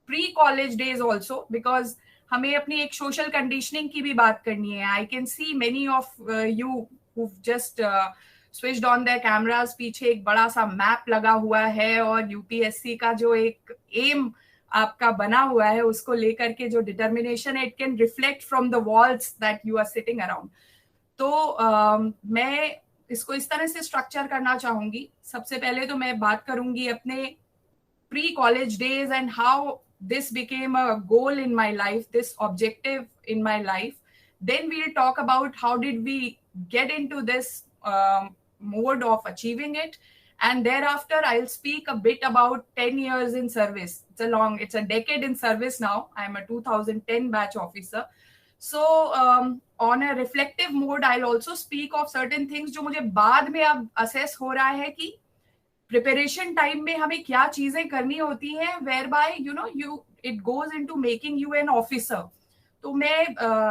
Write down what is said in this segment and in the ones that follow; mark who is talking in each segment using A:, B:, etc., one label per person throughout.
A: Pre college days also, because हमें अपनी एक सोशल कंडीशनिंग की भी बात करनी है. आई can see many of you who just switched on their cameras. पीछे एक बड़ा सा मैप लगा हुआ है और यूपीएससी का जो एक एम आपका बना हुआ है उसको लेकर के जो डिटर्मिनेशन है, it can reflect from the walls that you are sitting around. तो मैं इसको इस तरह से स्ट्रक्चर करना चाहूंगी. सबसे पहले तो मैं बात करूंगी अपने pre college days and how this became a goal in my life, this objective in my life. Then we'll talk about how did we get into this mode of achieving it. And thereafter, I'll speak a bit about 10 years in service. It's a decade in service now. I'm a 2010 batch officer. So on a reflective mode, I'll also speak of certain things जो मुझे बाद में अब assess हो रहा है कि preparation time में हमें क्या चीजें करनी होती हैं, whereby you it goes into making you an officer. तो मैं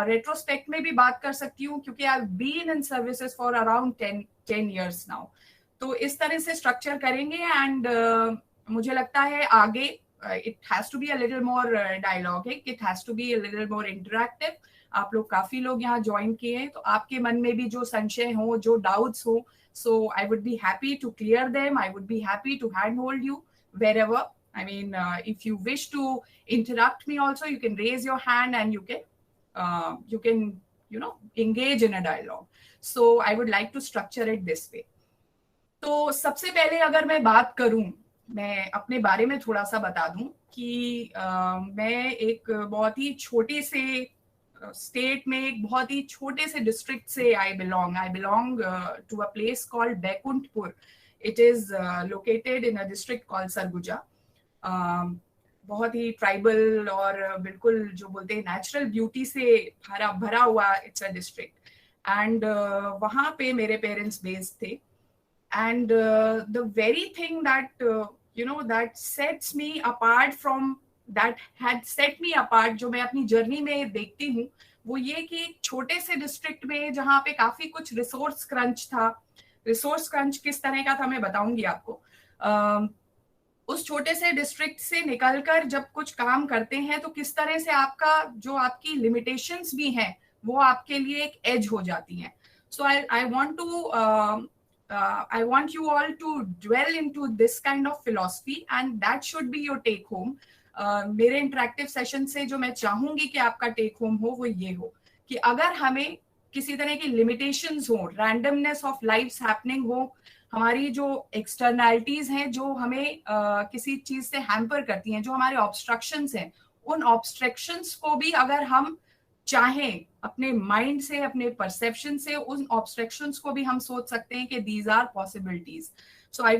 A: रेट्रोस्पेक्ट में भी बात कर सकती हूँ क्योंकि I have been in services for around 10 years now. तो इस तरह से स्ट्रक्चर करेंगे एंड मुझे लगता है आगे it has to be a little more dialogic, it has to be a little more interactive. आप लोग काफी लोग यहाँ ज्वाइन किए हैं, तो आपके मन में भी जो संशय हो, जो डाउट्स हो, so I would be happy to clear them. I would be happy to handhold you wherever. I mean, if you wish to interrupt me also, you can raise your hand and you can engage in a dialogue. So I would like to structure it this way. तो सबसे पहले अगर मैं बात करूं, मैं अपने बारे में थोड़ा सा बता दूं कि मैं एक बहुत ही छोटे से स्टेट में, एक बहुत ही छोटे से डिस्ट्रिक्ट से I belong to a place called Baikunthpur. It is located in a district called Surguja. बहुत ही ट्राइबल और बिल्कुल जो बोलते हैं नेचुरल ब्यूटी से भरा हुआ इट्स अ डिस्ट्रिक्ट. एंड वहां पे मेरे पेरेंट्स बेस्ड थे. And the very thing that that sets me apart from that had set me apart, जो मैं अपनी जर्नी में देखती हूँ, वो ये कि छोटे से डिस्ट्रिक्ट में जहाँ पे काफी कुछ रिसोर्स क्रंच था. रिसोर्स क्रंच किस तरह का था मैं बताऊंगी आपको. उस छोटे से डिस्ट्रिक्ट से निकलकर जब कुछ काम करते हैं तो किस तरह से आपका जो आपकी लिमिटेशंस भी हैं वो आपके लिए एक एज हो जाती हैं. So I want you all to dwell into this kind of philosophy and that should be your take home. मेरे इंटरेक्टिव सेशन से जो मैं चाहूंगी कि आपका टेक होम हो वो ये हो कि अगर हमें किसी तरह की लिमिटेशंस हो, रैंडमनेस ऑफ लाइफ्स हैपनिंग हो, हमारी जो एक्सटर्नैलिटीज हैं जो हमें किसी चीज से हैम्पर करती हैं, जो हमारे ऑब्स्ट्रक्शंस हैं, उन ऑब्स्ट्रक्शंस को भी अगर हम चाहें अपने माइंड से, अपने परसेप्शन से, उन ऑब्स्ट्रक्शंस को भी हम सोच सकते हैं कि these are possibilities. So I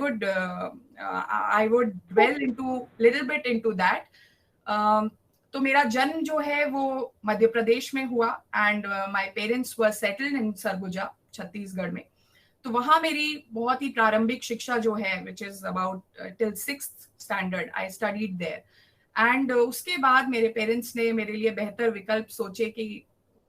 A: would dwell into little bit into that. तो मेरा जन्म जो है वो मध्य प्रदेश में हुआ and my parents were settled in Surguja, Chhattisgarh में. तो वहां मेरी बहुत ही प्रारंभिक शिक्षा जो है, which is about till 6th standard, I studied there. And उसके बाद मेरे पेरेंट्स ने मेरे लिए बेहतर विकल्प सोचे कि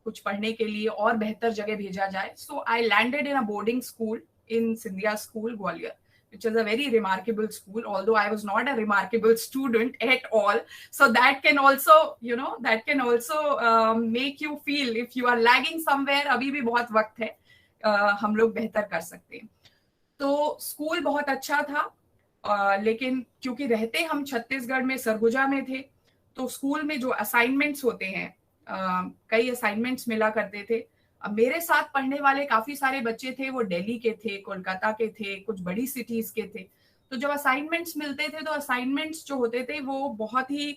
A: कुछ पढ़ने के लिए और बेहतर जगह भेजा जाए. So I landed in a boarding school in Scindia school, Gwalior, which is a very remarkable school, although I was not a remarkable student at all. So that can also, make you feel if you are lagging somewhere, अभी भी बहुत वक्त है, हम लोग बेहतर कर सकते हैं. तो स्कूल बहुत अच्छा था, लेकिन क्योंकि रहते हम छत्तीसगढ़ में, सरगुजा में थे, तो स्कूल में जो असाइनमेंट्स होते हैं, कई असाइनमेंट्स मिला करते थे. अब मेरे साथ पढ़ने वाले काफी सारे बच्चे थे, वो दिल्ली के थे, कोलकाता के थे, कुछ बड़ी सिटीज के थे. तो जब असाइनमेंट्स मिलते थे तो असाइनमेंट्स जो होते थे वो बहुत ही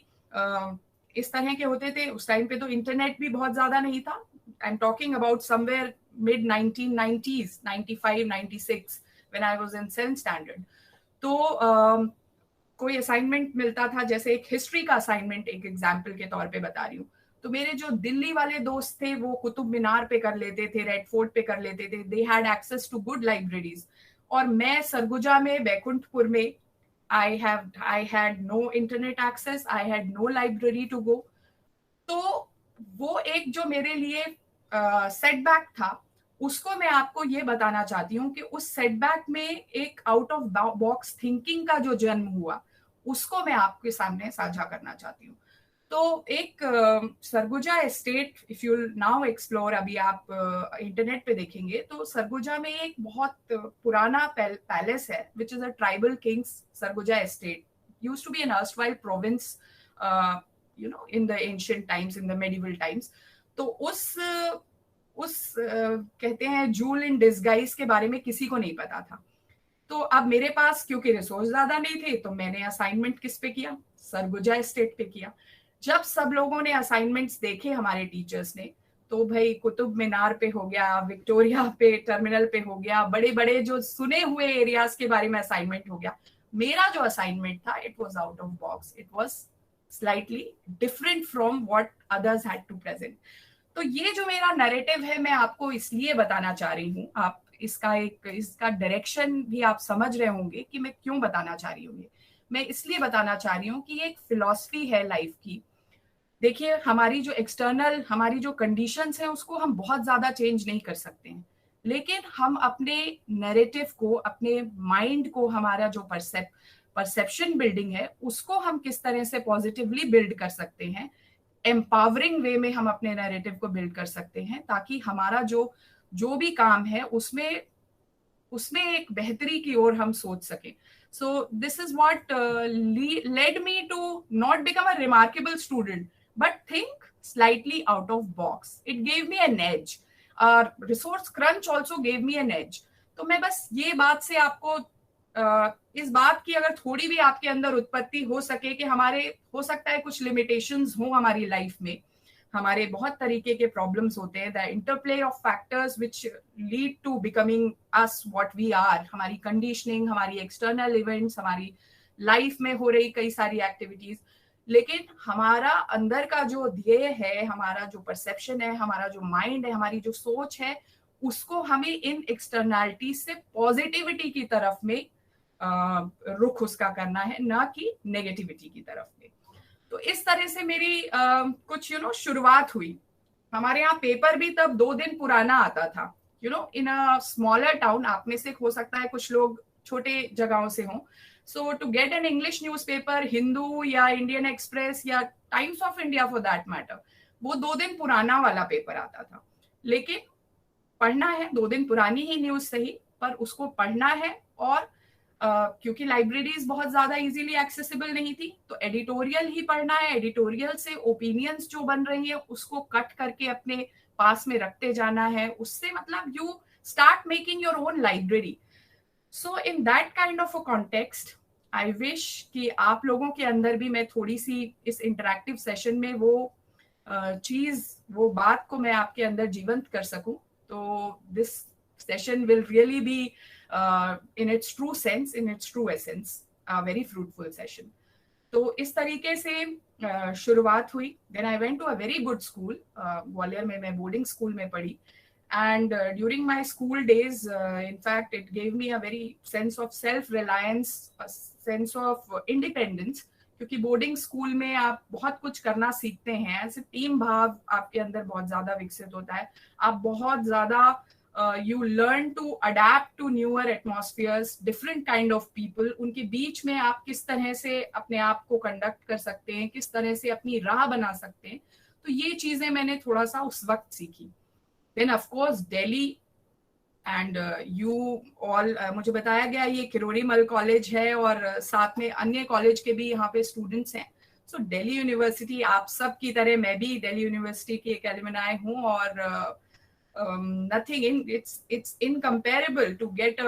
A: इस तरह के होते थे. उस टाइम पे तो इंटरनेट भी बहुत ज्यादा नहीं था. I am talking about somewhere mid 1990s, 95, 96, when I was in 7th standard. तो कोई असाइनमेंट मिलता था, जैसे एक हिस्ट्री का असाइनमेंट, एक एग्जाम्पल के तौर पे बता रही हूँ, तो मेरे जो दिल्ली वाले दोस्त थे वो कुतुब मीनार पे कर लेते थे, रेड फोर्ट पे कर लेते थे. They had access to good libraries. और मैं सरगुजा में, बैकुंठपुर में, I had no internet access, I had no library to go. तो वो एक जो मेरे लिए सेटबैक था, उसको मैं आपको ये बताना चाहती हूँ कि उस सेटबैक में एक आउट ऑफ बॉक्स थिंकिंग का जो जन्म हुआ, उसको मैं आपके सामने साझा करना चाहती हूँ। तो एक Surguja estate, if you now explore, अभी आप इंटरनेट पे देखेंगे तो सरगुजा में एक बहुत पुराना पैलेस है which is a tribal king's Surguja estate, used to be an erstwhile province in the ancient times, in the medieval times. तो उस कहते हैं जूल इन डिस्गाइज के बारे में किसी को नहीं पता था। तो अब मेरे पास क्योंकि रिसोर्स ज्यादा नहीं थे तो मैंने असाइनमेंट किस पे किया, सरगुजा एस्टेट पे किया। जब सब लोगों ने असाइनमेंट्स देखे हमारे टीचर्स ने, तो भाई कुतुब मीनार पे हो गया, विक्टोरिया पे टर्मिनल पे हो गया, बड़े बड़े जो सुने हुए एरियाज के बारे में असाइनमेंट हो गया। मेरा जो असाइनमेंट था it was out of box, it was slightly different from what others had to present. तो ये जो मेरा नैरेटिव है मैं आपको इसलिए बताना चाह रही हूँ, आप इसका डायरेक्शन भी आप समझ रहे होंगे कि मैं क्यों बताना चाह रही हूँ। मैं इसलिए बताना चाह रही हूँ कि एक फिलॉसफी है लाइफ की। देखिए हमारी जो एक्सटर्नल, हमारी जो कंडीशंस हैं उसको हम बहुत ज्यादा चेंज नहीं कर सकते हैं, लेकिन हम अपने नैरेटिव को, अपने माइंड को, हमारा जो परसेप्शन बिल्डिंग है उसको हम किस तरह से पॉजिटिवली बिल्ड कर सकते हैं, एम्पावरिंग वे में हम अपने नैरेटिव को बिल्ड कर सकते हैं, ताकि हमारा जो भी काम है उसमें एक बेहतरी की ओर हम सोच सकें। So this is what led me to not become a remarkable student, but think slightly out of box. It gave me an edge. Resource crunch also gave me an edge. तो मैं बस ये बात से आपको इस बात की अगर थोड़ी भी आपके अंदर उत्पत्ति हो सके कि हमारे हो सकता है कुछ लिमिटेशंस हो हमारी लाइफ में, हमारे बहुत तरीके के प्रॉब्लम्स होते हैं, the interplay of factors which lead to becoming us what we are, हमारी कंडीशनिंग, हमारी एक्सटर्नल इवेंट्स, हमारी लाइफ में हो रही कई सारी एक्टिविटीज, लेकिन हमारा अंदर का जो ध्येय है, हमारा जो परसेप्शन है, हमारा जो माइंड है, हमारी जो सोच है, उसको हमें इन एक्सटर्नैलिटी से पॉजिटिविटी की तरफ में रुख उसका करना है, ना कि नेगेटिविटी की तरफ में। तो इस तरह से मेरी कुछ शुरुआत हुई। हमारे यहाँ पेपर भी तब 2 दिन पुराना आता था, इन अ स्मॉलर टाउन। आप में से हो सकता है कुछ लोग छोटे जगहों से हों, so to get an English newspaper, Hindu या इंडियन एक्सप्रेस या Times of India for that matter, वो 2 दिन पुराना वाला पेपर आता था। लेकिन पढ़ना है, 2 दिन पुरानी ही न्यूज सही, पर उसको पढ़ना है। और क्योंकि लाइब्रेरीज बहुत ज्यादा इजीली एक्सेसिबल नहीं थी, तो एडिटोरियल ही पढ़ना है। एडिटोरियल से ओपिनियंस जो बन रही है उसको कट करके अपने पास में रखते जाना है, उससे मतलब you start making your own library. So in that kind of a context I wish कि आप लोगों के अंदर भी मैं थोड़ी सी इस इंटरैक्टिव सेशन में वो वो बात को मैं आपके अंदर जीवंत कर सकूं। तो this session will really be in its true sense, in its true essence, a very fruitful session. तो इस तरीके से शुरुआत हुई। Then I went to a very good school, Gwalior में मैं बोर्डिंग स्कूल में पढ़ी। And during my school days, in fact, it gave me a very sense of self-reliance, a sense of independence, क्योंकि बोर्डिंग स्कूल में आप बहुत कुछ करना सीखते हैं, ऐसे टीम भाव आपके अंदर बहुत ज्यादा विकसित होता है, आप बहुत ज्यादा you learn to adapt to newer atmospheres, different kind of people, उनके बीच में आप किस तरह से अपने आप को कंडक्ट कर सकते हैं, किस तरह से अपनी राह बना सकते हैं। तो ये चीजें मैंने थोड़ा सा उस वक्त सीखी। Then of course Delhi and you all, मुझे बताया गया ये किरोड़ी मल कॉलेज है और साथ में अन्य कॉलेज के भी यहाँ पे स्टूडेंट्स हैं। सो दिल्ली यूनिवर्सिटी, आप सब की तरह मैं भी दिल्ली यूनिवर्सिटी की एक एलुमनाई हूँ, और it's incomparable to get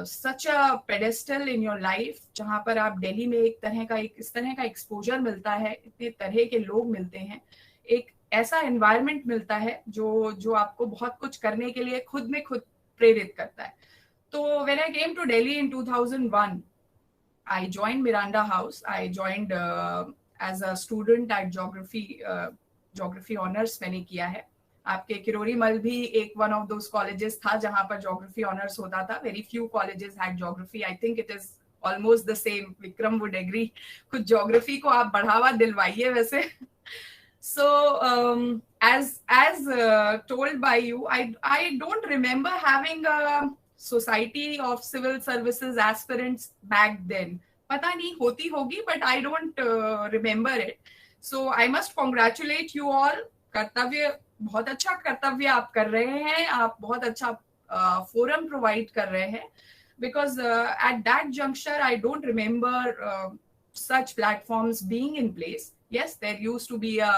A: such a pedestal in your life, जहां पर आप दिल्ली में इस तरह का एक्सपोजर मिलता है, इतने तरह के लोग मिलते हैं, एक ऐसा एनवायरनमेंट मिलता है जो आपको बहुत कुछ करने के लिए खुद में खुद प्रेरित करता है। तो when I came to Delhi in 2001, I joined Miranda House. I joined as a student at geography honors मैंने किया है। आपके किरोड़ी मल भी एक वन ऑफ दोस कॉलेजेस था जहां पर ज्योग्राफी ऑनर्स होता था। Very few colleges had geography, I think it is almost the same. Vikram would agree, कुछ ज्योग्राफी को आप बढ़ावा दिलवाइए वैसे। सो as told by you, I don't remember having a society of civil services aspirants back then. पता नहीं होती होगी, but I don't remember it. So I must congratulate you all. कर्तव्य, बहुत अच्छा कर्तव्य आप कर रहे हैं, आप बहुत अच्छा फोरम प्रोवाइड कर रहे हैं, because at that juncture I don't remember such platforms being in place. Yes, there used to be a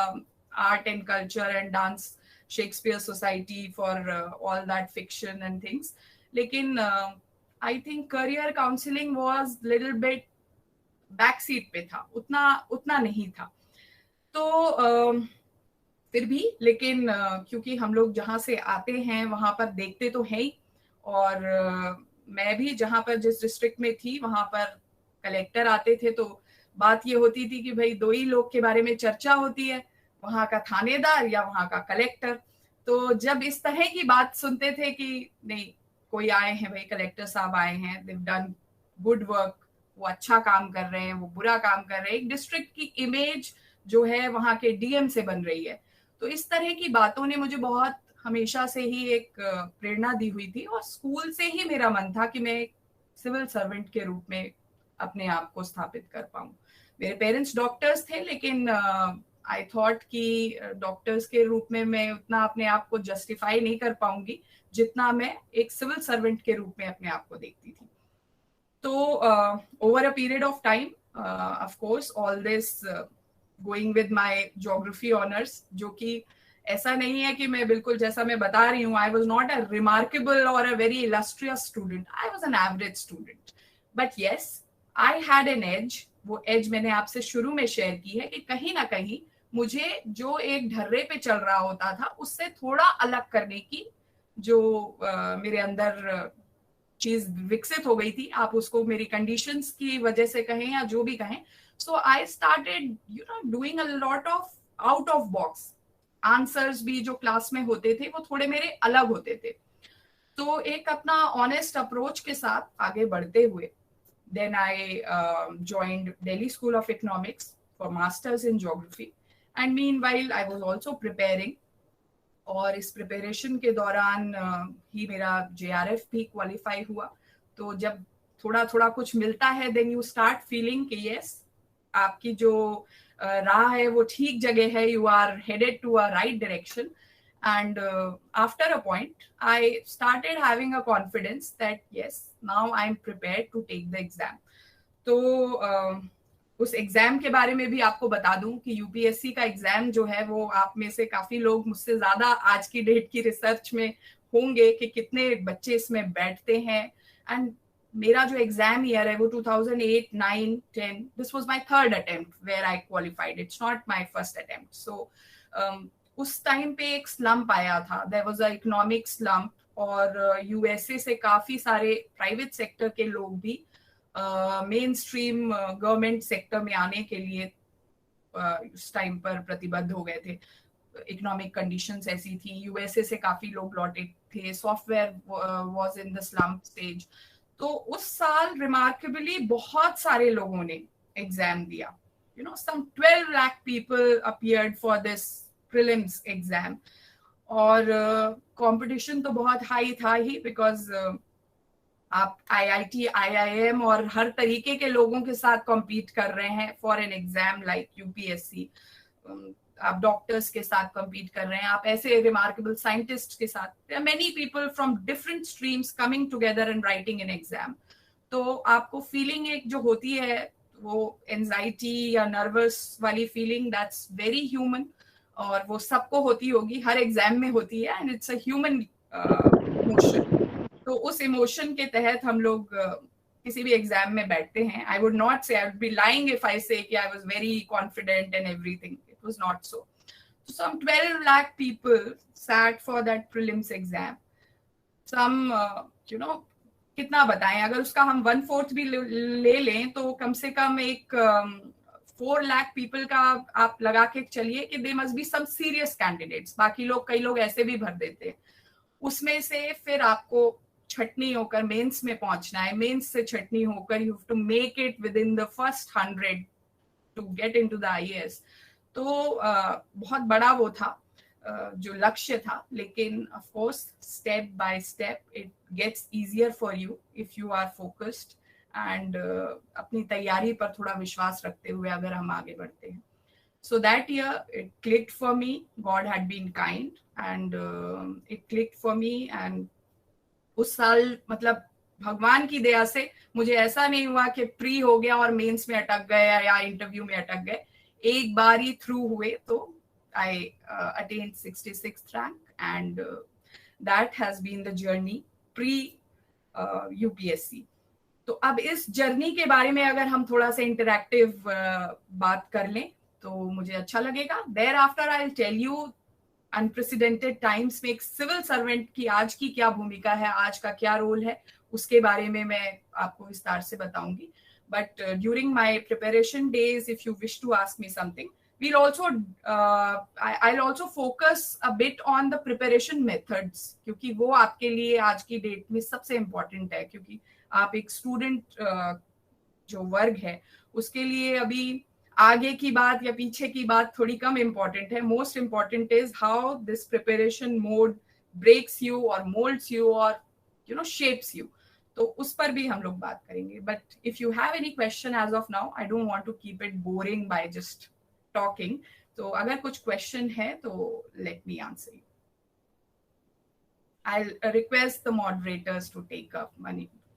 A: art and culture and dance Shakespeare Society for all that fiction and things. लेकिन I think career counseling was little bit back seat पे था, उतना उतना नहीं था. तो फिर भी, लेकिन क्योंकि हम लोग जहाँ से आते हैं वहां पर देखते तो है ही, और मैं भी जहाँ पर जिस डिस्ट्रिक्ट में थी वहां पर कलेक्टर आते थे, तो बात ये होती थी कि भाई दो ही लोग के बारे में चर्चा होती है, वहां का थानेदार या वहां का कलेक्टर. तो जब इस तरह की बात सुनते थे कि नहीं, कोई आए हैं भाई, कलेक्टर साहब आए हैं, दे डन गुड वर्क, वो अच्छा काम कर रहे हैं, वो बुरा काम कर रहे हैं, एक डिस्ट्रिक्ट की इमेज जो है वहां के डीएम से बन रही है. तो इस तरह की बातों ने मुझे बहुत हमेशा से ही एक प्रेरणा दी हुई थी, और स्कूल से ही मेरा मन था कि मैं एक सिविल सर्वेंट के रूप में अपने आप को स्थापित कर पाऊं. मेरे पेरेंट्स डॉक्टर्स थे, लेकिन आई थॉट कि डॉक्टर्स के रूप में मैं उतना अपने आप को जस्टिफाई नहीं कर पाऊंगी जितना मैं एक सिविल सर्वेंट के रूप में अपने आप को देखती थी. तो over a period of time, of course all this going with my geography honours, जो कि ऐसा नहीं है कि मैं बिल्कुल जैसा मैं बता रही हूँ, I was not a remarkable और a very illustrious student, I was an average student, but yes I had an edge. वो एज मैंने आपसे शुरू में शेयर की है कि कहीं ना कहीं मुझे जो एक ढर्रे पे चल रहा होता था उससे थोड़ा अलग करने की जो मेरे अंदर चीज विकसित हो गई थी, आप उसको मेरी कंडीशंस की वजह से कहें या जो भी कहें. So I started doing a lot of out of box answers भी जो क्लास में होते थे वो थोड़े मेरे अलग होते थे. तो एक अपना ऑनेस्ट अप्रोच के साथ आगे बढ़ते हुए, then I joined Delhi School of Economics for masters in geography, and meanwhile I was also preparing. और इस प्रिपरेशन के दौरान ही मेरा JRF भी क्वालिफाई हुआ. तो जब थोड़ा थोड़ा कुछ मिलता है, देन यू स्टार्ट फीलिंग कि यस, आपकी जो राह है वो ठीक जगह है, you are headed to a right direction. And after a point, I started having a confidence that yes, now I'm prepared to take the exam. तो उस एग्जाम के बारे में भी आपको बता दूं कि यूपीएससी का एग्जाम जो है वो आप में से काफी लोग मुझसे ज्यादा आज की डेट की रिसर्च में होंगे कि कितने बच्चे इसमें बैठते हैं. एंड मेरा जो एग्जाम ईयर है वो 2008, 9, 10, this was my third attempt where I qualified, it's not my first attempt. So उस टाइम पे एक स्लम्प आया था, there was a economic slump, और यूएसए से काफी सारे प्राइवेट सेक्टर के लोग भी मेन स्ट्रीम गवर्नमेंट सेक्टर में आने के लिए उस टाइम पर प्रतिबद्ध हो गए थे. इकोनॉमिक कंडीशंस ऐसी थी, यूएसए से काफी लोग लौटे थे, software was in the slump stage. तो उस साल रिमार्केबली बहुत सारे लोगों ने एग्जाम दिया. some 12 lakh people appeared for this prelims exam. और कंपटीशन तो बहुत हाई था ही, बिकॉज आप आईआईटी, आईआईएम और हर तरीके के लोगों के साथ कॉम्पीट कर रहे हैं for an exam like UPSC. आप डॉक्टर्स के साथ कम्पीट कर रहे हैं, आप ऐसे रिमार्केबल साइंटिस्ट के साथ, many people from different streams coming together and writing an exam. तो आपको फीलिंग एक जो होती है वो एंजाइटी या नर्वस वाली फीलिंग, दैट्स वेरी ह्यूमन, और वो सबको होती होगी, हर एग्जाम में होती है, and it's a human emotion. तो उस इमोशन के तहत हम लोग किसी भी एग्जाम में बैठते हैं. आई वुड नॉट से, I would be lying if I से कि I was very confident and everything. It was not so. Some 12 lakh people sat for that prelims exam. Some कितना बताएं, अगर उसका हम 1/4 भी ले लें तो कम से कम एक 4 lakh people का आप लगा के चलिए कि they must be some serious candidates. बाकी लोग, कई लोग ऐसे भी भर देते हैं. उसमें से फिर आपको छटनी होकर मेंस में पहुंचना है, मेंस से छटनी होकर you have to make it within the first 100 to get into the IAS. तो बहुत बड़ा वो था, जो लक्ष्य था. लेकिन of course step by step it gets easier for you if you are focused and अपनी तैयारी पर थोड़ा विश्वास रखते हुए अगर हम आगे बढ़ते हैं. So that year it clicked for me. God had been kind and it clicked for me. And उस साल मतलब भगवान की दया से मुझे ऐसा नहीं हुआ कि प्री हो गया और मेंस में अटक गए या इंटरव्यू में अटक गए. एक बार ही थ्रू हुए तो I attend 66th rank and that has been the journey pre UPSC. तो अब इस जर्नी के बारे में अगर हम थोड़ा सा इंटरैक्टिव बात कर लें तो मुझे अच्छा लगेगा. Thereafter I will tell you unprecedented times में एक सिविल सर्वेंट की आज की क्या भूमिका है, आज का क्या रोल है, उसके बारे में मैं आपको विस्तार से बताऊंगी. But during my preparation days if you wish to ask me something, we'll also I'll also focus a bit on the preparation methods, क्योंकि वो आपके लिए आज की डेट में सबसे इम्पोर्टेंट है. क्योंकि आप एक स्टूडेंट जो वर्ग है उसके लिए अभी आगे की बात या पीछे की बात थोड़ी कम इम्पोर्टेंट है. Most important is how this preparation mode breaks you और मोल्ड्स यू और यू नो शेप्स यू. तो उस पर भी हम लोग बात करेंगे. But if you have any question as of now, I don't want to keep it boring by just talking. तो अगर कुछ क्वेश्चन है तो let me answer you. I'll request the moderators to take up,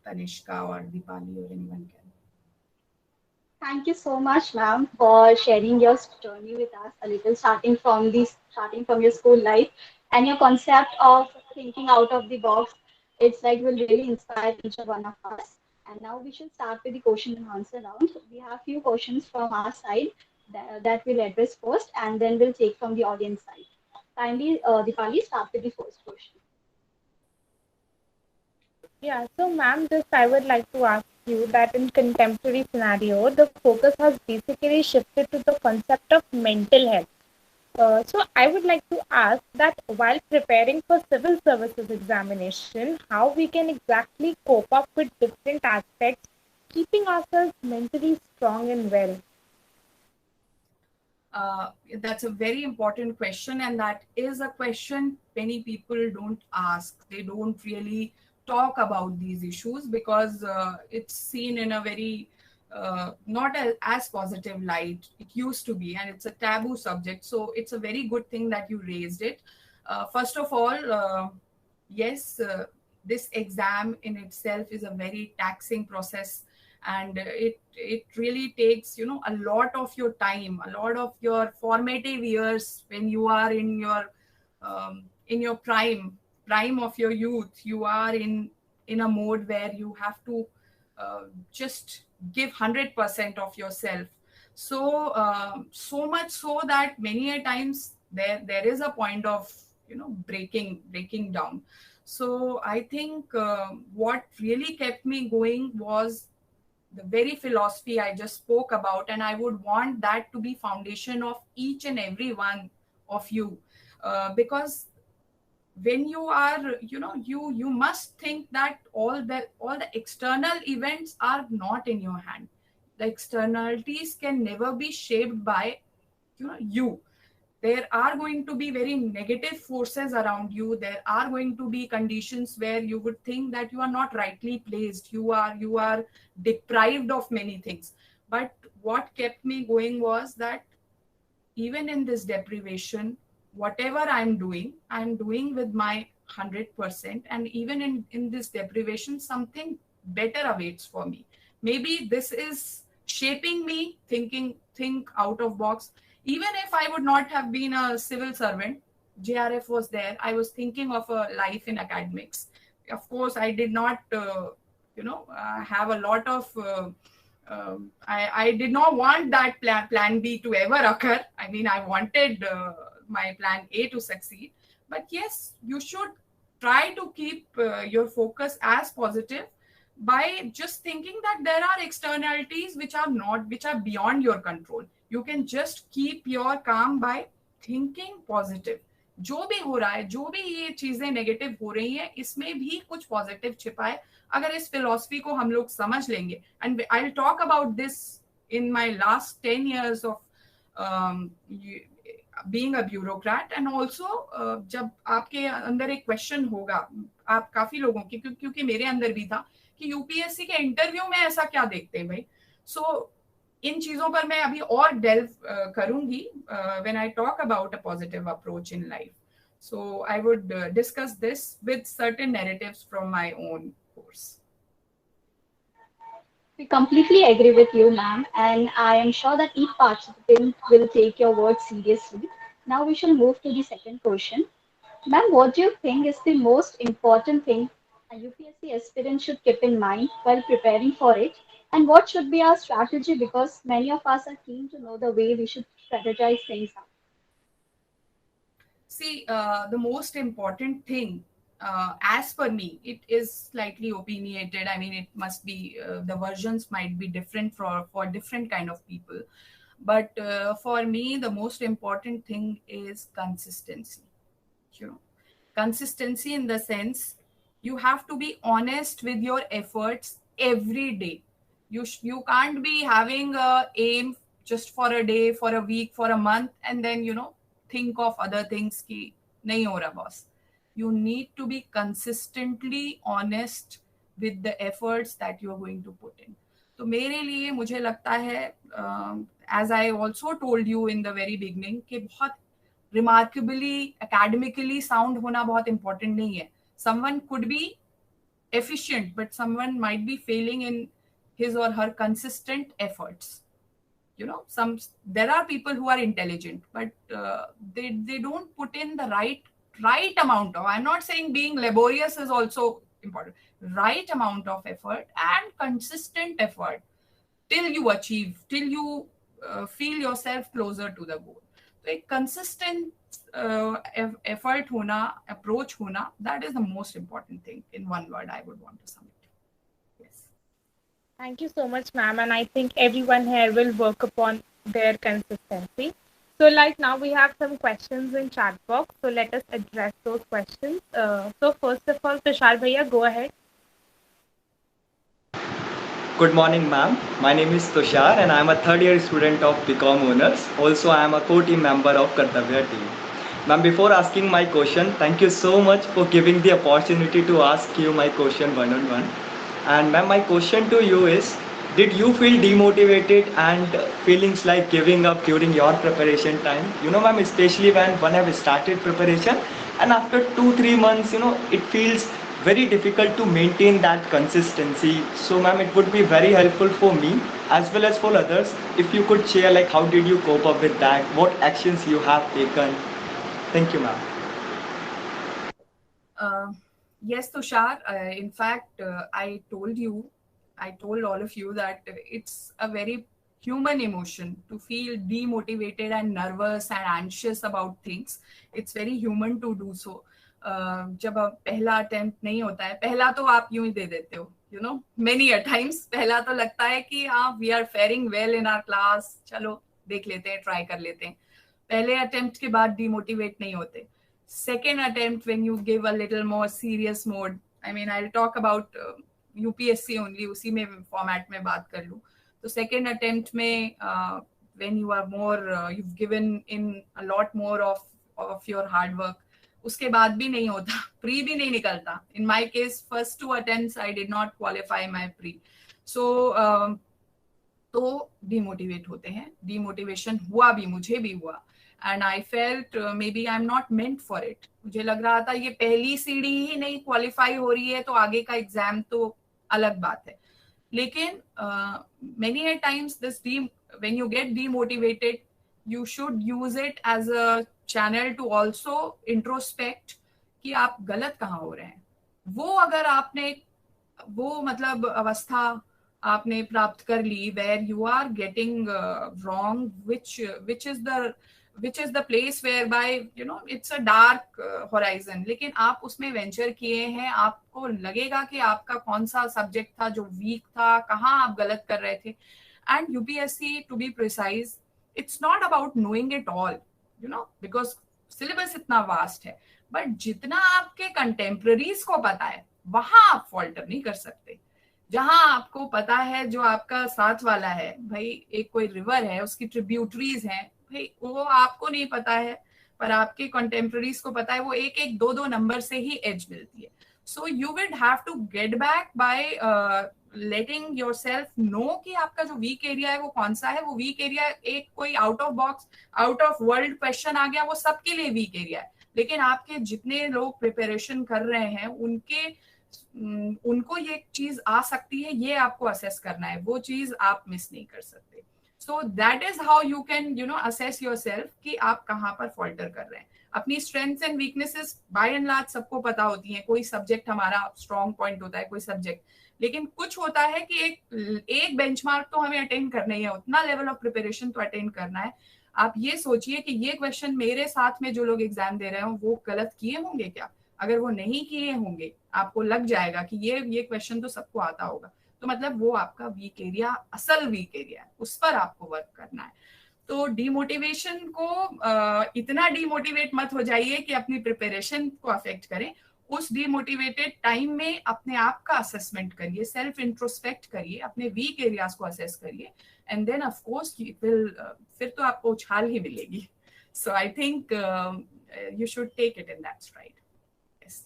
A: Tanishka or Deepali or anyone can.
B: Thank you so much, ma'am, for sharing your journey with us a little, starting from your school life and your concept of thinking out of the box. It's like will really inspire each one of us. And now we should start with the question and answer round. We have few questions from our side that we'll address first, and then we'll take from the audience side. Kindly, Deepali, start with the first question.
C: Yeah, so ma'am, just I would like to ask you that in contemporary scenario, the focus has basically shifted to the concept of mental health. So I would like to ask that while preparing for civil services examination, how we can exactly cope up with different aspects, keeping ourselves mentally strong and well.
A: That's a very important question, and that is a question many people don't ask. They don't really talk about these issues because it's seen in a very not as positive light. It used to be, and it's a taboo subject. So it's a very good thing that you raised it. First of all, yes, this exam in itself is a very taxing process, and it really takes a lot of your time, a lot of your formative years when you are in your prime of your youth. You are in a mode where you have to just give 100% of yourself. So so much so that many a times there is a point of breaking down. So I think what really kept me going was the very philosophy I just spoke about, and I would want that to be foundation of each and every one of you, because when you are you must think that all the external events are not in your hand. The externalities can never be shaped by you. There are going to be very negative forces around you. There are going to be conditions where you would think that you are not rightly placed. You are deprived of many things. But what kept me going was that even in this deprivation, whatever I'm doing with my 100%. And even in this deprivation, something better awaits for me. Maybe this is shaping me, think out of box. Even if I would not have been a civil servant, JRF was there. I was thinking of a life in academics. Of course, I did not, have a lot of. I did not want that plan B to ever occur. I mean, I wanted my plan A to succeed. But yes, you should try to keep your focus as positive by just thinking that there are externalities which are beyond your control. You can just keep your calm by thinking positive. जो भी हो रहा है, जो भी ये चीजें negative हो रही हैं, इसमें भी कुछ पॉजिटिव छिपा है. अगर इस फिलॉसफी को हम लोग समझ लेंगे, and I will talk about this in my last 10 years of being a bureaucrat. And also जब आपके अंदर एक क्वेश्चन होगा, आप काफी लोगों की, क्योंकि मेरे अंदर भी था कि यूपीएससी के इंटरव्यू में ऐसा क्या देखते हैं भाई. सो इन चीजों पर मैं अभी और डेल्व करूंगी when I talk about a positive approach in life. So I would discuss this with certain narratives from my own course.
B: We completely agree with you, ma'am, and I am sure that each participant will take your words seriously. Now we shall move to the second question. Ma'am, what do you think is the most important thing a UPSC aspirant should keep in mind while preparing for it? And what should be our strategy? Because many of us are keen to know the way we should strategize things out.
A: See, the most important thing, as per me, it is slightly opinionated. I mean, it must be, the versions might be different for different kind of people. But for me, the most important thing is consistency. You know, consistency in the sense you have to be honest with your efforts every day. You can't be having a aim just for a day, for a week, for a month, and then think of other things ki nahi ho raha boss. You need to be consistently honest with the efforts that you are going to put in. तो मेरे लिए मुझे लगता है, as I also told you in the very beginning, कि बहुत remarkably academically sound होना बहुत important नहीं है. Someone could be efficient, but someone might be failing in his or her consistent efforts. There are people who are intelligent, but they don't put in the right amount of, I'm not saying being laborious is also important, right amount of effort and consistent effort till you achieve, till you feel yourself closer to the goal. So a consistent effort hona, approach hona, that is the most important thing. In one word, I would want to sum it. Yes.
C: Thank you so much, ma'am. And I think everyone here will work upon their consistency. So like now we have some questions in chat box. So let us address those questions. So first of all, Tushar Bhaiya, go ahead.
D: Good morning, ma'am. My name is Tushar and I am a third year student of BCom Honors. Also, I am a co-team member of Kartavya team. Ma'am, before asking my question, thank you so much for giving the opportunity to ask you my question one-on-one. And ma'am, my question to you is, did you feel demotivated and feelings like giving up during your preparation time? Ma'am, especially when I've started preparation and after 2-3 months, it feels very difficult to maintain that consistency. So ma'am, it would be very helpful for me as well as for others if you could share like how did you cope up with that, what actions you have taken. Thank you, ma'am.
A: Yes, Tushar. In fact, I told all of you that it's a very human emotion to feel demotivated and nervous and anxious about things. It's very human to do so. जब पहला attempt नहीं होता है, पहला तो आप यूं ही दे देते हो, many a times पहला तो लगता है कि हाँ we are faring well in our class, चलो देख लेते हैं, ट्राई कर लेते हैं. पहले अटेम्प्ट के बाद डिमोटिवेट नहीं होते. Second attempt, when you give a little more serious mode, I mean, I'll talk about UPSC only, उसी में format में बात कर लूँ. तो second attempt में when you are more, you've given in a lot more of your hard work, उसके बाद भी नहीं होता, pre भी नहीं निकलता. In my case, first 2 attempts I did not qualify my pre. So तो demotivate होते हैं. Demotivation हुआ भी, मुझे भी हुआ. And I felt maybe I'm not meant for it. मुझे लग रहा था ये पहली सीढ़ी ही नहीं क्वालिफाई हो रही है तो आगे का एग्जाम तो अलग बात है. लेकिन many a times when you get demotivated, you should use it as a channel to also introspect कि आप गलत कहाँ हो रहे हैं. वो अगर आपने वो मतलब अवस्था आपने प्राप्त कर ली where you are getting wrong, which is the place whereby it's a dark horizon, लेकिन आप उसमें वेंचर किए हैं, आपको लगेगा कि आपका कौन सा सब्जेक्ट था जो वीक था, कहाँ आप गलत कर रहे थे. And UPSC, to be precise, it's not about knowing it all, because syllabus इतना वास्ट है, बट जितना आपके कंटेम्पररीज को पता है वहां आप फॉल्टर नहीं कर सकते. जहां आपको पता है जो आपका साथ वाला है, भाई एक कोई रिवर है, उसकी ट्रिब्यूटरीज हैं, भाई वो आपको नहीं पता है पर आपके कंटेम्पररीज को पता है, वो 1-1, 2-2 नंबर से ही एज मिलती है. So you would have to get back by letting yourself know कि आपका जो वीक एरिया है वो कौन सा है. वो वीक एरिया एक कोई out of box out of world question आ गया, वो सबके लिए वीक एरिया है. लेकिन आपके जितने लोग प्रिपरेशन कर रहे हैं उनको ये चीज आ सकती है, ये आपको असेस करना है. वो चीज आप मिस नहीं कर सकते. So that is how you can assess yourself कि आप कहाँ पर फॉल्टर कर रहे हैं. अपनी strengths and weaknesses by and large सबको पता होती हैं. कोई सब्जेक्ट हमारा स्ट्रॉन्ग पॉइंट होता है, कोई सब्जेक्ट. लेकिन कुछ होता है कि एक बेंचमार्क तो हमें अटेंड करना ही है, उतना लेवल ऑफ प्रिपरेशन तो अटेंड करना है. आप ये सोचिए कि ये क्वेश्चन मेरे साथ में जो लोग एग्जाम दे रहे हो वो गलत किए होंगे क्या. अगर वो नहीं किए होंगे, आपको लग जाएगा कि ये क्वेश्चन तो सबको आता होगा, तो मतलब वो आपका वीक एरिया, असल वीक एरिया है, उस पर आपको वर्क करना है. तो डिमोटिवेशन को इतना डिमोटिवेट मत हो जाइए कि अपनी प्रिपरेशन को अफेक्ट करें. उस डिमोटिवेटेड टाइम में अपने आप का असेसमेंट करिए, सेल्फ इंट्रोस्पेक्ट करिए, अपने वीक एरियाज को असेस करिए, एंड देन ऑफ कोर्स फिर तो आपको उछाल ही मिलेगी. So I think you should take it in that stride. Yes,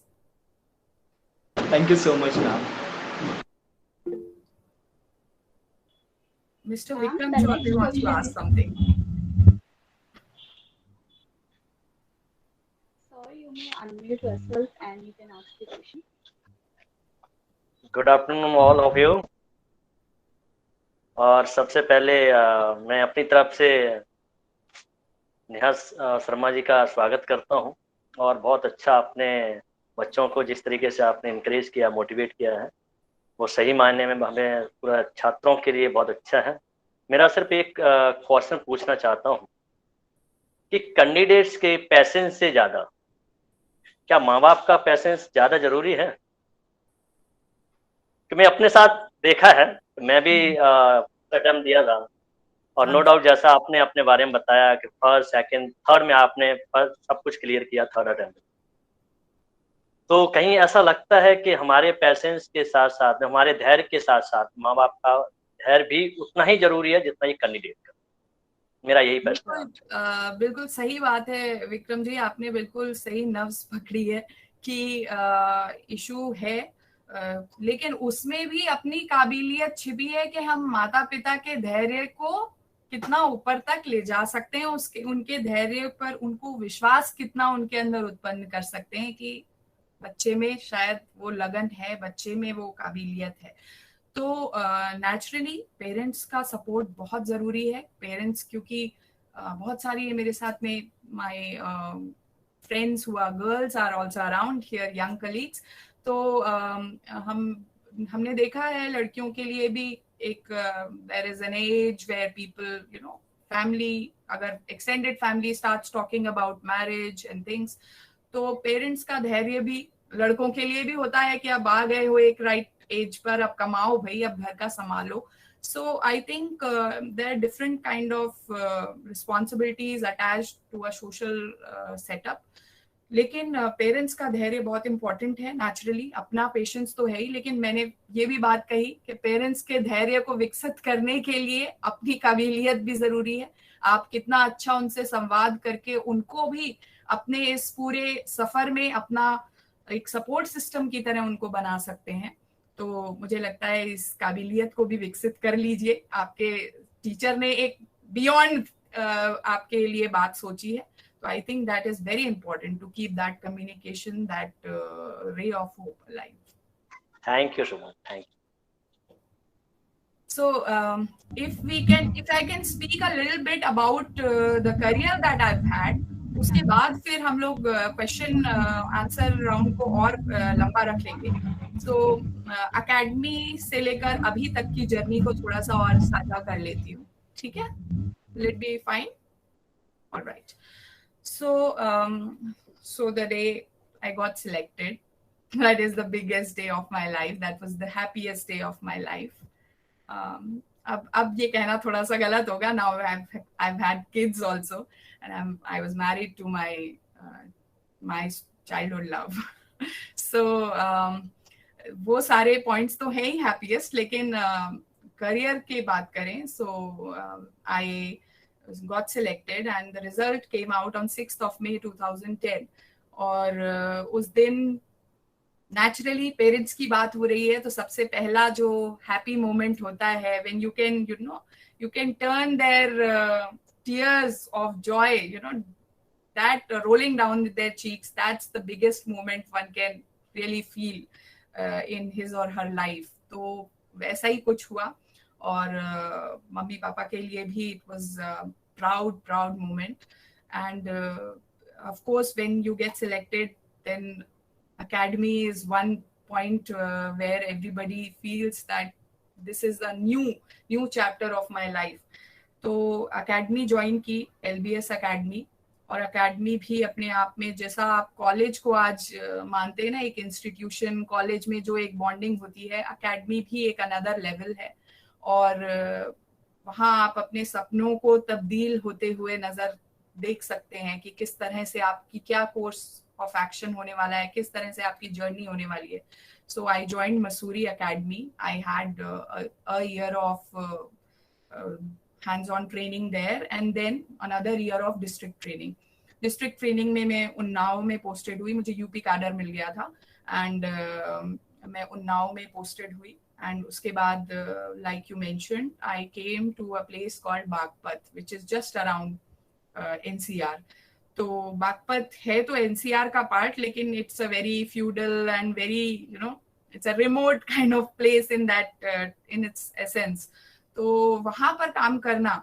D: Thank you so much, ma'am.
A: Mr.
B: Ma'am,
A: Vikram
B: the
A: Chaudhary
B: next
A: wants to
B: question
A: ask
B: is-
A: something.
B: Sir, you may unmute yourself and you can ask the question.
E: Good afternoon all of you. और सबसे पहले मैं अपनी तरफ से नेहा शर्मा जी का स्वागत करता हूं. और बहुत अच्छा अपने बच्चों को जिस तरीके से आपने इंकरेज किया, मोटिवेट किया है, वो सही मायने में हमें पूरा छात्रों के लिए बहुत अच्छा है. मेरा सिर्फ एक क्वेश्चन पूछना चाहता हूं कि कैंडिडेट्स के पैसेंस से ज़्यादा क्या माँ बाप का पैसेंस ज़्यादा जरूरी है? कि मैं अपने साथ देखा है, मैं भी अटेम्प्ट दिया था, और नो डाउट जैसा आपने अपने बारे में बताया कि फर्स्ट सेकंड थर्ड में आपने सब कुछ क्लियर किया थर्ड अटेम्प्ट. तो कहीं ऐसा लगता है कि हमारे पैसेंस के साथ साथ, हमारे धैर्य के साथ साथ माँ बाप का धैर्य भी उतना ही जरूरी है जितना ही कैंडिडेट का. मेरा यही प्रश्न है.
A: बिल्कुल सही बात है विक्रम जी, आपने बिल्कुल सही नब्ज पकड़ी है कि इशू है. लेकिन उसमें भी अपनी काबिलियत छिपी है कि हम माता पिता के धैर्य को कितना ऊपर तक ले जा सकते हैं, उनके धैर्य पर उनको विश्वास कितना उनके अंदर उत्पन्न कर सकते हैं कि बच्चे में शायद वो लगन है, बच्चे में वो काबिलियत है. तो नेचुरली पेरेंट्स का सपोर्ट बहुत जरूरी है. पेरेंट्स क्योंकि बहुत सारी मेरे साथ में my friends who are girls are also around here, young colleagues. तो हमने देखा है लड़कियों के लिए भी एक there is an age where people family, अगर extended family starts talking about marriage and things, तो पेरेंट्स का धैर्य भी लड़कों के लिए भी होता है कि अब आ गए हो एक राइट एज पर, अब कमाओ भाई, अब घर का संभालो. So I think there are different kind of responsibilities attached to a social setup. लेकिन पेरेंट्स का धैर्य बहुत इंपॉर्टेंट है. नेचुरली अपना पेशेंस तो है ही, लेकिन मैंने ये भी बात कही कि पेरेंट्स के धैर्य को विकसित करने के लिए अपनी काबिलियत भी जरूरी है. आप कितना अच्छा उनसे संवाद करके उनको भी अपने इस पूरे सफर में अपना एक सपोर्ट सिस्टम की तरह उनको बना सकते हैं. तो मुझे लगता है इस काबिलियत को भी विकसित कर लीजिए. आपके टीचर ने एक बियॉन्ड आपके लिए बात सोची है. So I think that is very important to keep that communication, that ray of hope alive.
E: Thank you so much. Thank you.
A: So if I can speak a little bit about the career that I've had, उसके बाद फिर हम लोग question answer round को और लंबा रख लेंगे. So अकेडमी से लेकर अभी तक की जर्नी को थोड़ा सा और साझा कर लेती हूँ. ठीक है? Will it be fine? All right. So the day I got selected, that is the biggest day of my life. That was the happiest day of my life. अब ये कहना थोड़ा सा गलत होगा. Now I've had kids also, and I was married to my childhood love. So वो सारे points तो हैं ही happiest, लेकिन career की बात करें, so I got selected and the result came out on 6th of May 2010. और उस दिन नेचुरली पेरेंट्स की बात हो रही है तो सबसे पहला जो हैप्पी मोमेंट होता है when you can turn their tears of joy, that rolling down their cheeks, that's the biggest moment one can really feel in his or her life. तो वैसा ही कुछ हुआ और मम्मी पापा के लिए भी it was proud moment. And of course when you get selected, then academy is one point where everybody feels that this is a new chapter of my life. तो academy join की, LBS academy, और academy भी अपने आप में, जैसा आप college को आज मानते हैं ना एक इंस्टीट्यूशन, कॉलेज में जो एक बॉन्डिंग होती है, अकेडमी भी एक अनदर लेवल है। और वहाँ आप अपने सपनों को तब्दील होते हुए नजर देख सकते हैं कि किस तरह से आपकी क्या कोर्स ऑफ एक्शन होने वाला है, किस तरह से आपकी जर्नी होने वाली है। So I joined Mussoorie Academy. I had a year of hands-on training there, and then another year of district training. District training में मैं उन्नाव में posted हुई, मुझे UP कैडर मिल गया था, and मैं उन्नाव में posted हुई, and उसके बाद like you mentioned, I came to a place called Bagpat, which is just around NCR. तो बागपत है तो NCR का पार्ट, लेकिन it's a very feudal and very it's a remote kind of place in that in its essence. तो वहां पर काम करना,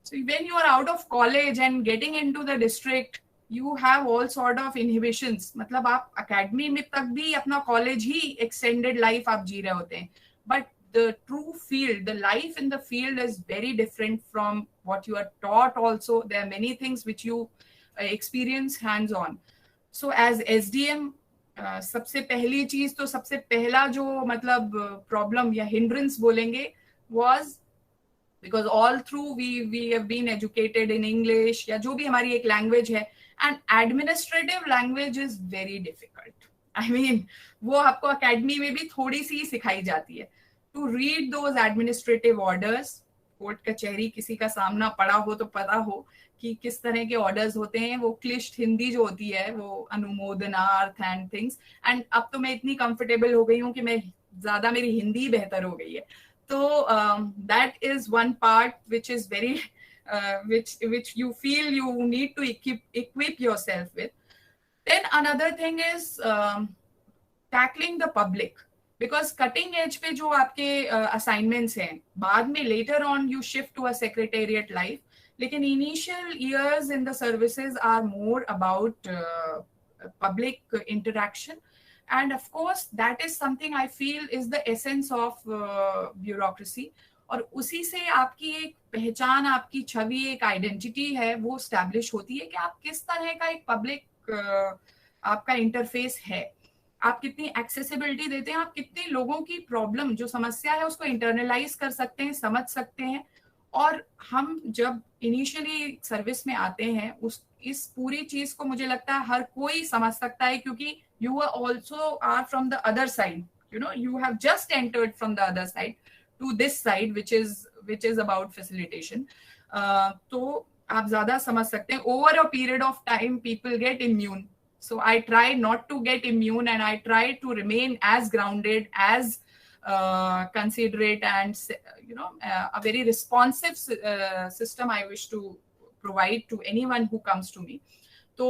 A: so when you are out of college and getting into the district, you have all sort of inhibitions. मतलब आप academy में तक भी अपना कॉलेज ही एक्सटेंडेड लाइफ आप जी रहे होते हैं, but the true field, the life in the field is very different from what you are taught. Also there are many things which you experience hands on. So as SDM, सबसे पहली चीज तो सबसे पहला जो मतलब प्रॉब्लम या hindrance बोलेंगे was because all through we have been educated in English या जो भी हमारी एक लैंग्वेज है, and administrative language is very difficult. I mean वो आपको अकेडमी में भी थोड़ी सी सिखाई जाती है। To read those administrative orders, court कचहरी किसी का सामना पड़ा हो तो पता हो कि किस तरह के ऑर्डर्स होते हैं। वो क्लिष्ट हिंदी जो होती है, वो अनुमोदनार्थ एंड थिंग्स, एंड अब तो मैं इतनी कंफर्टेबल हो गई हूँ कि मैं ज्यादा मेरी हिंदी बेहतर हो गई है। तो that is one part which is very which you feel you need to equip yourself with. Then another thing is tackling the public, because cutting edge पे जो आपके assignments हैं, बाद में later on you shift to a secretariat life, लेकिन initial years in the services are more about public interaction, and of course that is something I feel is the essence of bureaucracy. और उसी से आपकी एक पहचान, आपकी छवि, एक identity है, वो establish होती है कि आप किस तरह का एक पब्लिक आपका इंटरफेस है, आप कितनी एक्सेसिबिलिटी देते हैं, आप कितने लोगों की प्रॉब्लम जो समस्या है उसको इंटरनलाइज कर सकते हैं, समझ सकते हैं। और हम जब इनिशियली सर्विस में आते हैं, इस पूरी चीज को मुझे लगता है हर कोई समझ सकता है, क्योंकि you also are from the other side, you have just entered from the other side to this side which is about facilitation. तो आप ज्यादा समझ सकते हैं। Over a period of time people get immune. So I try not to get immune, and I try to remain as grounded, as considerate, and a very responsive system I wish to provide to anyone who comes to me. तो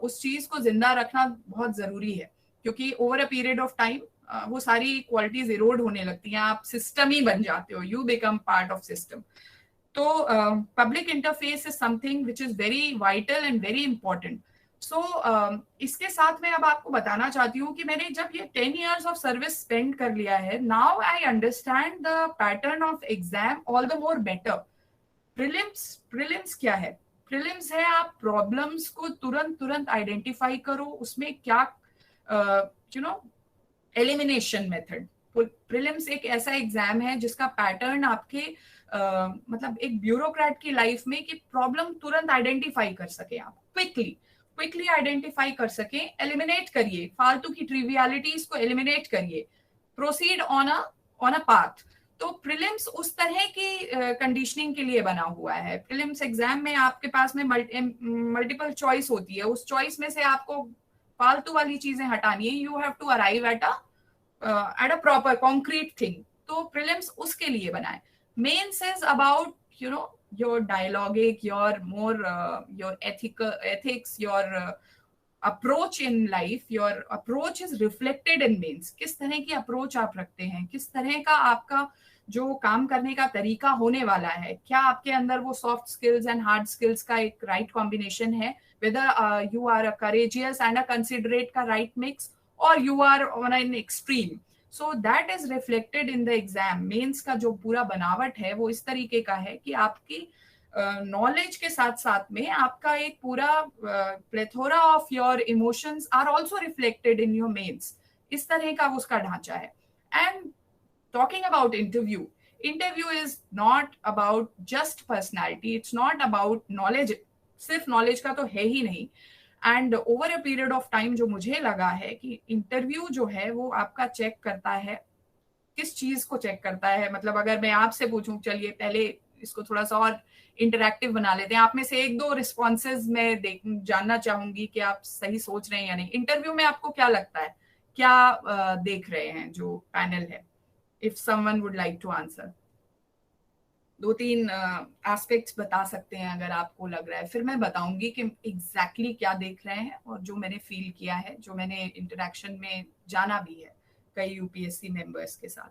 A: उस चीज को जिंदा रखना बहुत जरूरी है, क्योंकि over a period of time वो सारी क्वालिटीज इरोड होने लगती हैं, आप सिस्टम ही बन जाते हो, you become part of system. तो public interface is something which is very vital and very important. So इसके साथ मैं अब आपको बताना चाहती हूँ कि मैंने जब ये 10 years ऑफ सर्विस स्पेंड कर लिया है, now I understand the pattern of exam all the more better. Prelims क्या है? प्रीलिम्स है आप प्रॉब्लम्स को तुरंत आइडेंटिफाई करो, उसमें क्या एलिमिनेशन मेथड। प्रीलिम्स एक ऐसा एग्जाम है जिसका पैटर्न आपके मतलब एक ब्यूरोक्रेट की लाइफ में कि प्रॉब्लम तुरंत आइडेंटिफाई कर सके, आप क्विकली आइडेंटिफाई कर सके, एलिमिनेट करिए, फालतू की ट्रिवियलिटीज को एलिमिनेट करिए, प्रोसीड ऑन अ पाथ। तो प्रीलिम्स उस तरह की कंडीशनिंग के लिए बना हुआ है। प्रीलिम्स एग्जाम में आपके पास में मल्टीपल चॉइस होती है, उस चॉइस में से आपको फालतू वाली चीजें हटानी है, you have to arrive at a proper concrete thing. तो प्रीलिम्स उसके लिए बनाए. Mains is about your dialogic, your ethics, your approach in life. Your approach is reflected in mains. किस तरह की अप्रोच आप रखते हैं, किस तरह का आपका जो काम करने का तरीका होने वाला है, क्या आपके अंदर वो soft skills and hard skills का एक राइट कॉम्बिनेशन है, whether you are a courageous and a considerate का right mix or you are on an extreme. So that is reflected in the exam. Mains का जो पूरा बनावट है वो इस तरीके का है कि आपकी नॉलेज के साथ साथ में आपका एक पूरा plethora of your emotions are also reflected in your mains. इस तरह का उसका ढांचा है. And talking about interview is not about just personality, it's not about knowledge. सिर्फ नॉलेज का तो है ही नहीं. And over a period of time जो मुझे लगा है कि इंटरव्यू जो है वो आपका चेक करता है, किस चीज को चेक करता है. मतलब अगर मैं आपसे पूछूं, चलिए पहले इसको थोड़ा सा और इंटरैक्टिव बना लेते हैं. आप में से 1-2 रिस्पॉन्सेज मैं जानना चाहूंगी कि आप सही सोच रहे हैं या नहीं. इंटरव्यू में आपको क्या लगता है, क्या देख रहे हैं जो पैनल है? If someone would like to answer, 2-3 aspects बता सकते हैं अगर आपको लग रहा है. फिर मैं बताऊंगी कि एग्जैक्टली क्या देख रहे हैं और जो मैंने फील किया है, जो मैंने इंटरेक्शन में जाना भी है कई यूपीएससी मेंबर्स के साथ.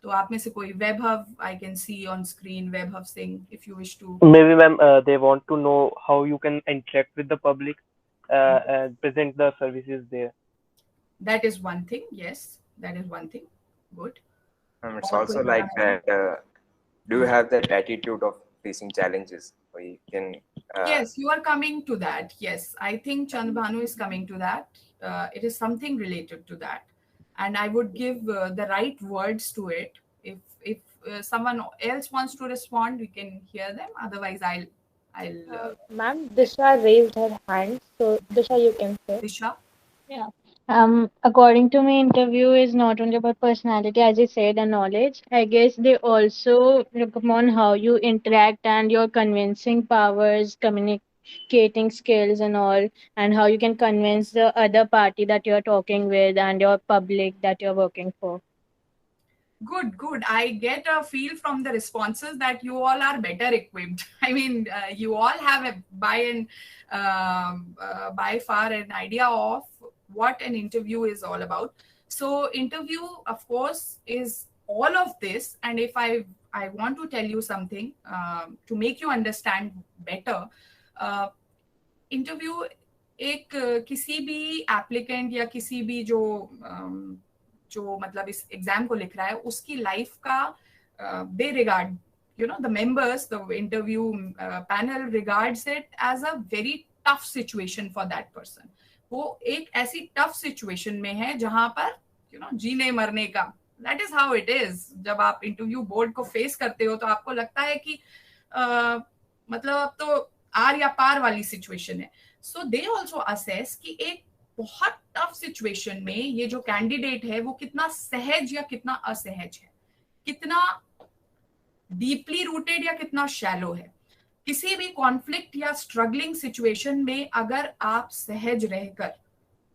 A: तो आप में से कोई, Vaibhav, I can see on screen, Vaibhav Singh, if you wish to.
F: Maybe, ma'am, they want to know how you can interact with the public and present the services there.
A: That is one thing. Yes, that is one thing. Good.
G: It's also like that. Do you have that attitude of facing challenges, or you can?
A: Yes, you are coming to that. Yes, I think Chandbhanu is coming to that. It is something related to that, and I would give the right words to it. If someone else wants to respond, we can hear them. Otherwise, I'll.
C: Ma'am, Disha raised her hand, so Disha, you can say.
A: Disha.
B: Yeah. According to me, interview is not only about personality, as you said, and knowledge. I guess they also look upon how you interact and your convincing powers, communicating skills, and all, and how you can convince the other party that you're talking with and your public that you're working for.
A: Good. I get a feel from the responses that you all are better equipped. I mean, you all have by far an idea of what an interview is all about. So interview, of course, is all of this. And if I want to tell you something to make you understand better, interview एक किसी भी applicant या किसी भी जो मतलब इस exam को लिख रहा है उसकी लाइफ का दे regard, the members, the interview panel regards it as a very tough situation for that person. वो एक ऐसी टफ सिचुएशन में है जहां पर जीने मरने का, that is how it is. जब आप इंटरव्यू बोर्ड को फेस करते हो तो आपको लगता है कि मतलब अब तो आर या पार वाली सिचुएशन है. सो दे ऑल्सो असेस कि एक बहुत टफ सिचुएशन में ये जो कैंडिडेट है वो कितना सहज या कितना असहज है, कितना डीपली रूटेड या कितना शैलो है. किसी भी कॉन्फ्लिक्ट या स्ट्रगलिंग सिचुएशन में अगर आप सहज रहकर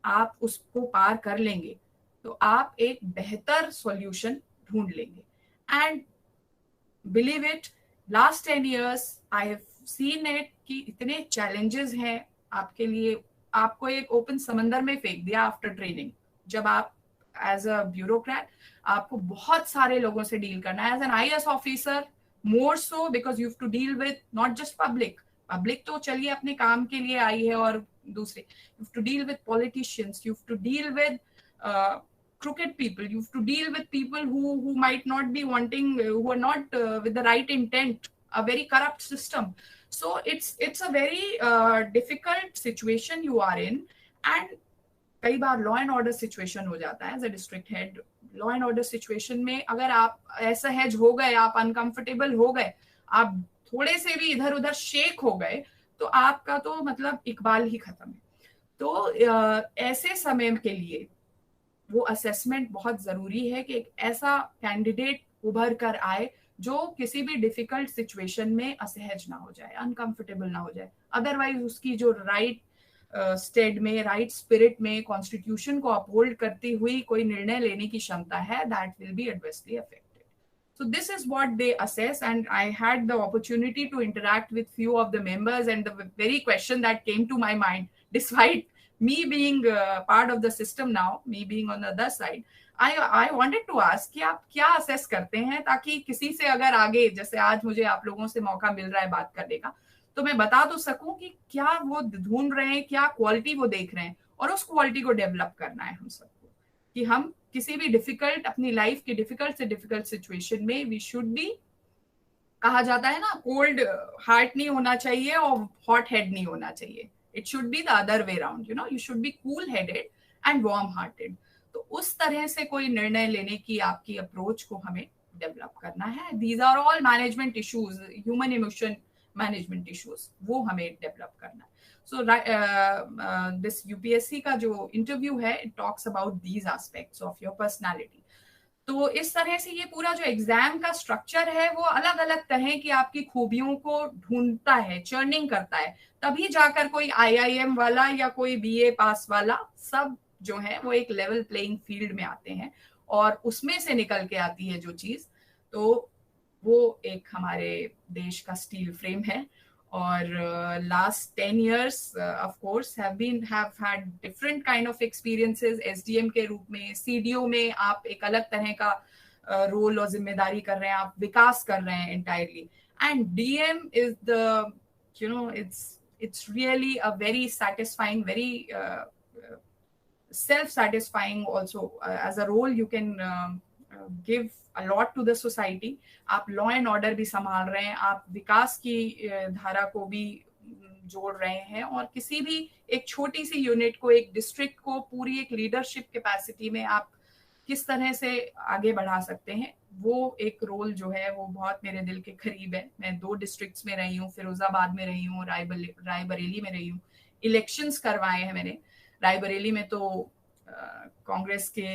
A: आप उसको पार कर लेंगे तो आप एक बेहतर सॉल्यूशन ढूंढ लेंगे. And believe it, last 10 years I have seen it कि इतने चैलेंजेस हैं आपके लिए. आपको एक ओपन समंदर में फेंक दिया आफ्टर ट्रेनिंग. जब आप एज अ ब्यूरोक्रेट आपको बहुत सारे लोगों से डील करना है. As an IAS officer more so, because you have to deal with not just public तो चलिए अपने काम के लिए आई है, और दूसरे you have to deal with politicians, you have to deal with crooked people, you have to deal with people who might not be wanting, who are not with the right intent, a very corrupt system. So it's a very difficult situation you are in. And कई बार law and order situation हो जाता है. As a district head, law and order situation में अगर आप असहज हो गए, आप अनकंफर्टेबल हो गए, आप थोड़े से भी इधर उधर शेक हो गए तो आपका तो मतलब इकबाल ही खत्म है. तो ऐसे समय के लिए वो असेसमेंट बहुत जरूरी है कि एक ऐसा कैंडिडेट उभर कर आए जो किसी भी डिफिकल्ट सिचुएशन में असहज ना हो जाए, अनकंफर्टेबल ना हो जाए. अदरवाइज उसकी जो राइट स्टेड में, राइट स्पिरिट में, कॉन्स्टिट्यूशन को अपहोल्ड करती हुई कोई निर्णय लेने की क्षमता है, that will be adversely affected. So this is what they assess, and I had the opportunity to interact with few of the members, and the very question that came to my mind, despite me being part of the system now, me being on the other side, I wanted to ask कि आप क्या assess करते हैं, ताकि किसी से अगर आगे, जैसे आज मुझे आप लोगों से मौका मिल रहा है बात करने का, तो मैं बता तो सकूं कि क्या वो ढूंढ रहे हैं, क्या क्वालिटी वो देख रहे हैं, और उस क्वालिटी को डेवलप करना है हम सबको, कि हम किसी भी डिफिकल्ट, अपनी लाइफ के डिफिकल्ट से डिफिकल्ट सिचुएशन में वी शुड बी, कहा जाता है ना, कोल्ड हार्ट नहीं होना चाहिए और हॉट हेड नहीं होना चाहिए. It should be the other way round, you should be cool headed and warm hearted. तो उस तरह से कोई निर्णय लेने की आपकी अप्रोच को हमें डेवलप करना है. These are all management issues, human emotion management issues, वो हमें डेवलप करना है. So this UPSC का जो इंटरव्यू है, it talks about these aspects of your personality. तो इस तरह से ये पूरा जो एग्जाम का स्ट्रक्चर है वो अलग अलग तरह की आपकी खूबियों को ढूंढता है, चर्निंग करता है, तभी जाकर कोई IIM वाला या कोई BA पास वाला सब जो है वो एक लेवल प्लेइंग फील्ड में आते हैं, और उसमें से निकल के आती है जो चीज, तो वो एक हमारे देश का स्टील फ्रेम है. और last 10 years of course have had different kind of experiences. SDM के रूप में, CDO में आप एक अलग तरह का रोल और जिम्मेदारी कर रहे हैं, आप विकास कर रहे हैं entirely. And DM is the, it's really a very satisfying, very self-satisfying also. As a role you can give a lot to the society. आप लॉ एंड ऑर्डर भी संभाल रहे हैं, आप विकास की धारा को भी जोड़ रहे हैं, और किसी भी एक छोटी सी यूनिट को, एक डिस्ट्रिक्ट को पूरी एक लीडरशिप कैपेसिटी में आप किस तरह से आगे बढ़ा सकते हैं, वो एक रोल जो है वो बहुत मेरे दिल के करीब है. मैं 2 डिस्ट्रिक्ट्स में रही हूँ, फिरोजाबाद में रही हूँ, रायबरेली में रही हूँ. इलेक्शंस करवाए हैं मैंने. रायबरेली में तो कांग्रेस के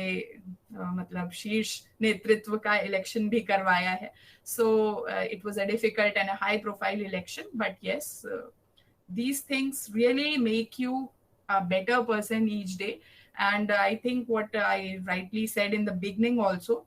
A: मतलब शीर्ष नेतृत्व का इलेक्शन भी करवाया है. So it was a difficult and a high profile election, but yes, these things really make you a better person each day. And I think what I rightly said in the beginning also,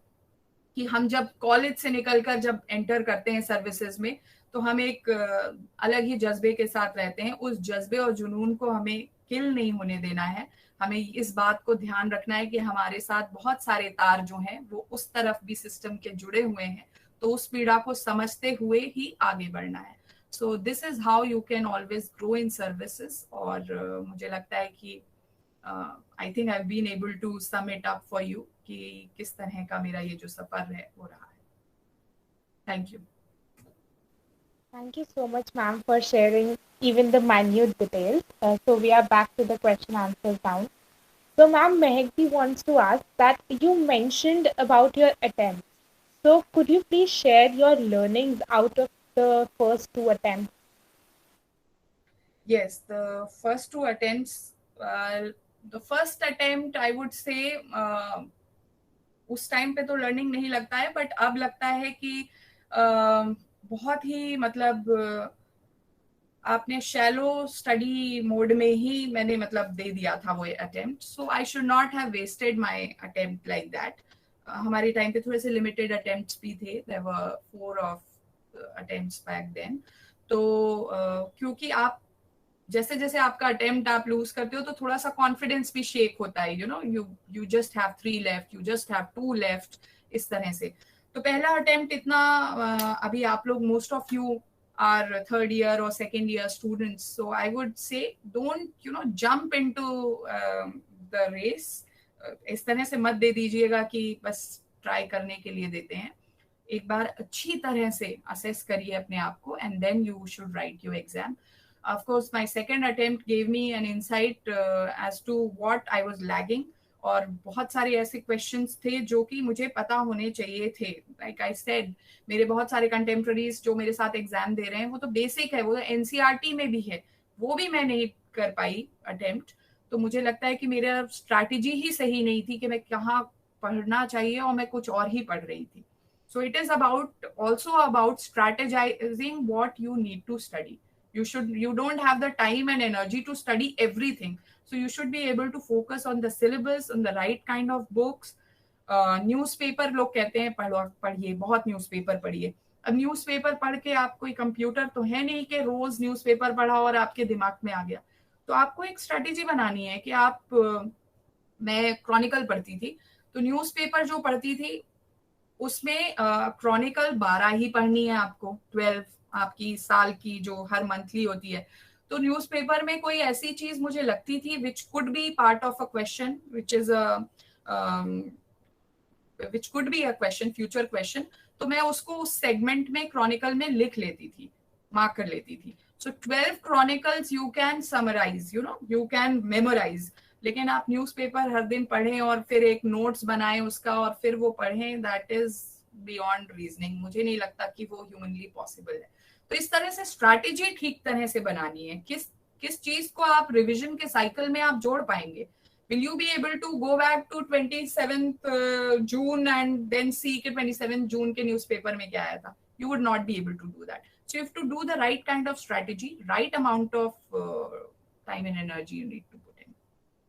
A: कि हम जब college से निकलकर जब enter करते हैं services में, तो हम एक अलग ही जज्बे के साथ रहते हैं. उस जज्बे और जुनून को हमें किल नहीं होने देना है. हमें इस बात को ध्यान रखना है कि हमारे साथ बहुत सारे तार जो हैं वो उस तरफ भी सिस्टम के जुड़े हुए हैं, तो उस पीड़ा को समझते हुए ही आगे बढ़ना है. So this is how you can always grow in services. और मुझे लगता है कि I think I have been able to sum it up for you कि किस तरह का मेरा ये जो सफर है वो रहा है. Thank you.
C: Thank you so much, ma'am, for sharing even the minute details. So we are back to the question answer round. So, ma'am, Mehdi wants to ask that you mentioned about your attempts. So, could you please share your learnings out of the first 2 attempts?
A: Yes, the first 2 attempts. The first attempt, I would say, उस time पे तो learning नहीं लगता है, but अब लगता है कि बहुत ही मतलब आपने शैलो स्टडी मोड में ही मैंने मतलब दे दिया था वो attempt. So I should not have wasted my attempt like that. हमारे टाइम पे थोड़े से लिमिटेड अटेम्प्ट्स भी थे. There were 4 of attempts back then. तो क्योंकि आप जैसे जैसे आपका अटेम्प्ट आप लूज करते हो तो थोड़ा सा कॉन्फिडेंस भी शेक होता है. You just have 3 left, you just have 2 left, इस तरह से. तो पहला अटेम्प्ट इतना, अभी आप लोग most of you are 3rd year or 2nd year students, so I would say don't jump into the race. इस तरह से मत दे दीजिएगा कि बस ट्राई करने के लिए देते हैं. एक बार अच्छी तरह से असेस करिए अपने आप को, and then you should write your exam. Of course, my second attempt gave me an insight as to what I was lagging. और बहुत सारे ऐसे क्वेश्चंस थे जो कि मुझे पता होने चाहिए थे. लाइक आई सेड, मेरे बहुत सारे कंटेम्प्रेरीज जो मेरे साथ एग्जाम दे रहे हैं वो तो बेसिक है, वो तो NCERT में भी है, वो भी मैं नहीं कर पाई अटेम्प्ट. तो मुझे लगता है कि मेरा स्ट्रैटेजी ही सही नहीं थी कि मैं कहाँ पढ़ना चाहिए, और मैं कुछ और ही पढ़ रही थी. So it is about also about strategising what you need to study. You don't have the time and energy to study everything. So you should be able to focus on the syllabus, on the right kind of books. Newspaper लोग कहते हैं पढ़िए, बहुत newspaper पढ़िए. अब newspaper पढ़ के आप कोई कंप्यूटर तो है नहीं कि रोज न्यूज़पेपर पढ़ा और आपके दिमाग में आ गया. तो आपको एक स्ट्रेटेजी बनानी है कि आप मैं क्रॉनिकल पढ़ती थी, तो न्यूज़पेपर जो पढ़ती थी उसमें क्रॉनिकल 12 ही पढ़नी है आपको, 12 आपकी साल की जो हर मंथली होती है. तो न्यूज़पेपर में कोई ऐसी चीज मुझे लगती थी which could be part of a question, which could be a question, future question, तो मैं उसको उस सेगमेंट में क्रॉनिकल में लिख लेती थी, मार्क कर लेती थी. So 12 chronicles you can summarise, you can memorise. लेकिन आप न्यूज़पेपर हर दिन पढ़ें और फिर एक नोट्स बनाएं उसका और फिर वो पढ़ें, दैट इज बियॉन्ड रीजनिंग. मुझे नहीं लगता कि वो ह्यूमनली पॉसिबल है. तो इस तरह से स्ट्रैटेजी ठीक तरह से बनानी है. किस चीज को आप रिवीजन के साइकिल में आप जोड़ पाएंगे. Will you be able to go back to 27th June and then see कि 27th June के न्यूज़पेपर में क्या आया था? You would not be able to do that. So you have to do the right kind of strategy, right amount of time and energy you need to put in.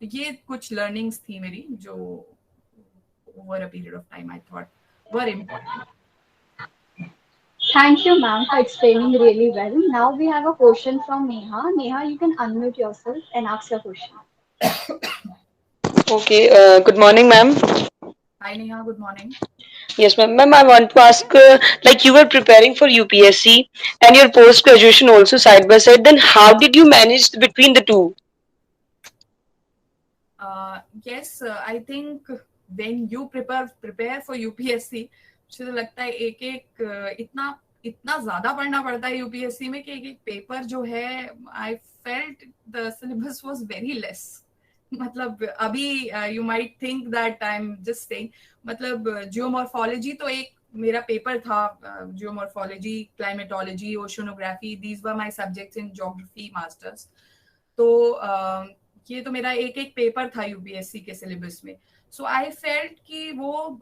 A: तो ये कुछ learnings थी मेरी जो over a period of time I thought were important.
B: Thank you, ma'am, for explaining really well. Now we have a question from Neha. Neha, you can unmute yourself and ask your question.
H: Okay, good morning, ma'am.
A: Hi, Neha, good morning.
H: Yes, ma'am. Ma'am, I want to ask, like you were preparing for UPSC and your post-graduation also side by side, then how did you manage between the two?
A: Yes, I think when you prepare for UPSC, मुझे तो लगता है एक इतना ज्यादा पढ़ना पड़ता है यूपीएससी में कि एक पेपर जो है, I felt the syllabus was very less. मतलब अभी you might think that I am just saying, मतलब जियोमॉर्फोलॉजी तो एक मेरा पेपर था, geomorphology, climatology, oceanography, these were my subjects in geography masters. तो ये तो मेरा एक पेपर था यूपीएससी के सिलेबस में. सो आई फेल्ट कि वो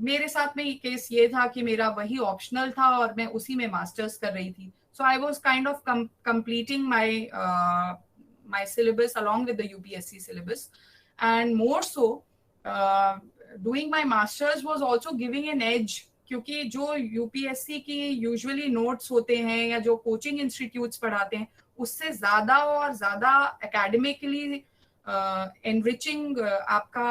A: मेरे साथ में केस ये था कि मेरा वही ऑप्शनल था और मैं उसी में मास्टर्स कर रही थी. So I was kind of completing my syllabus along with the UPSC syllabus, and more so doing my masters was also giving an edge, क्योंकि जो UPSC की यूजुअली नोट्स होते हैं या जो कोचिंग इंस्टीट्यूट्स पढ़ाते हैं उससे ज्यादा और ज्यादा एकेडमिकली एनरिचिंग आपका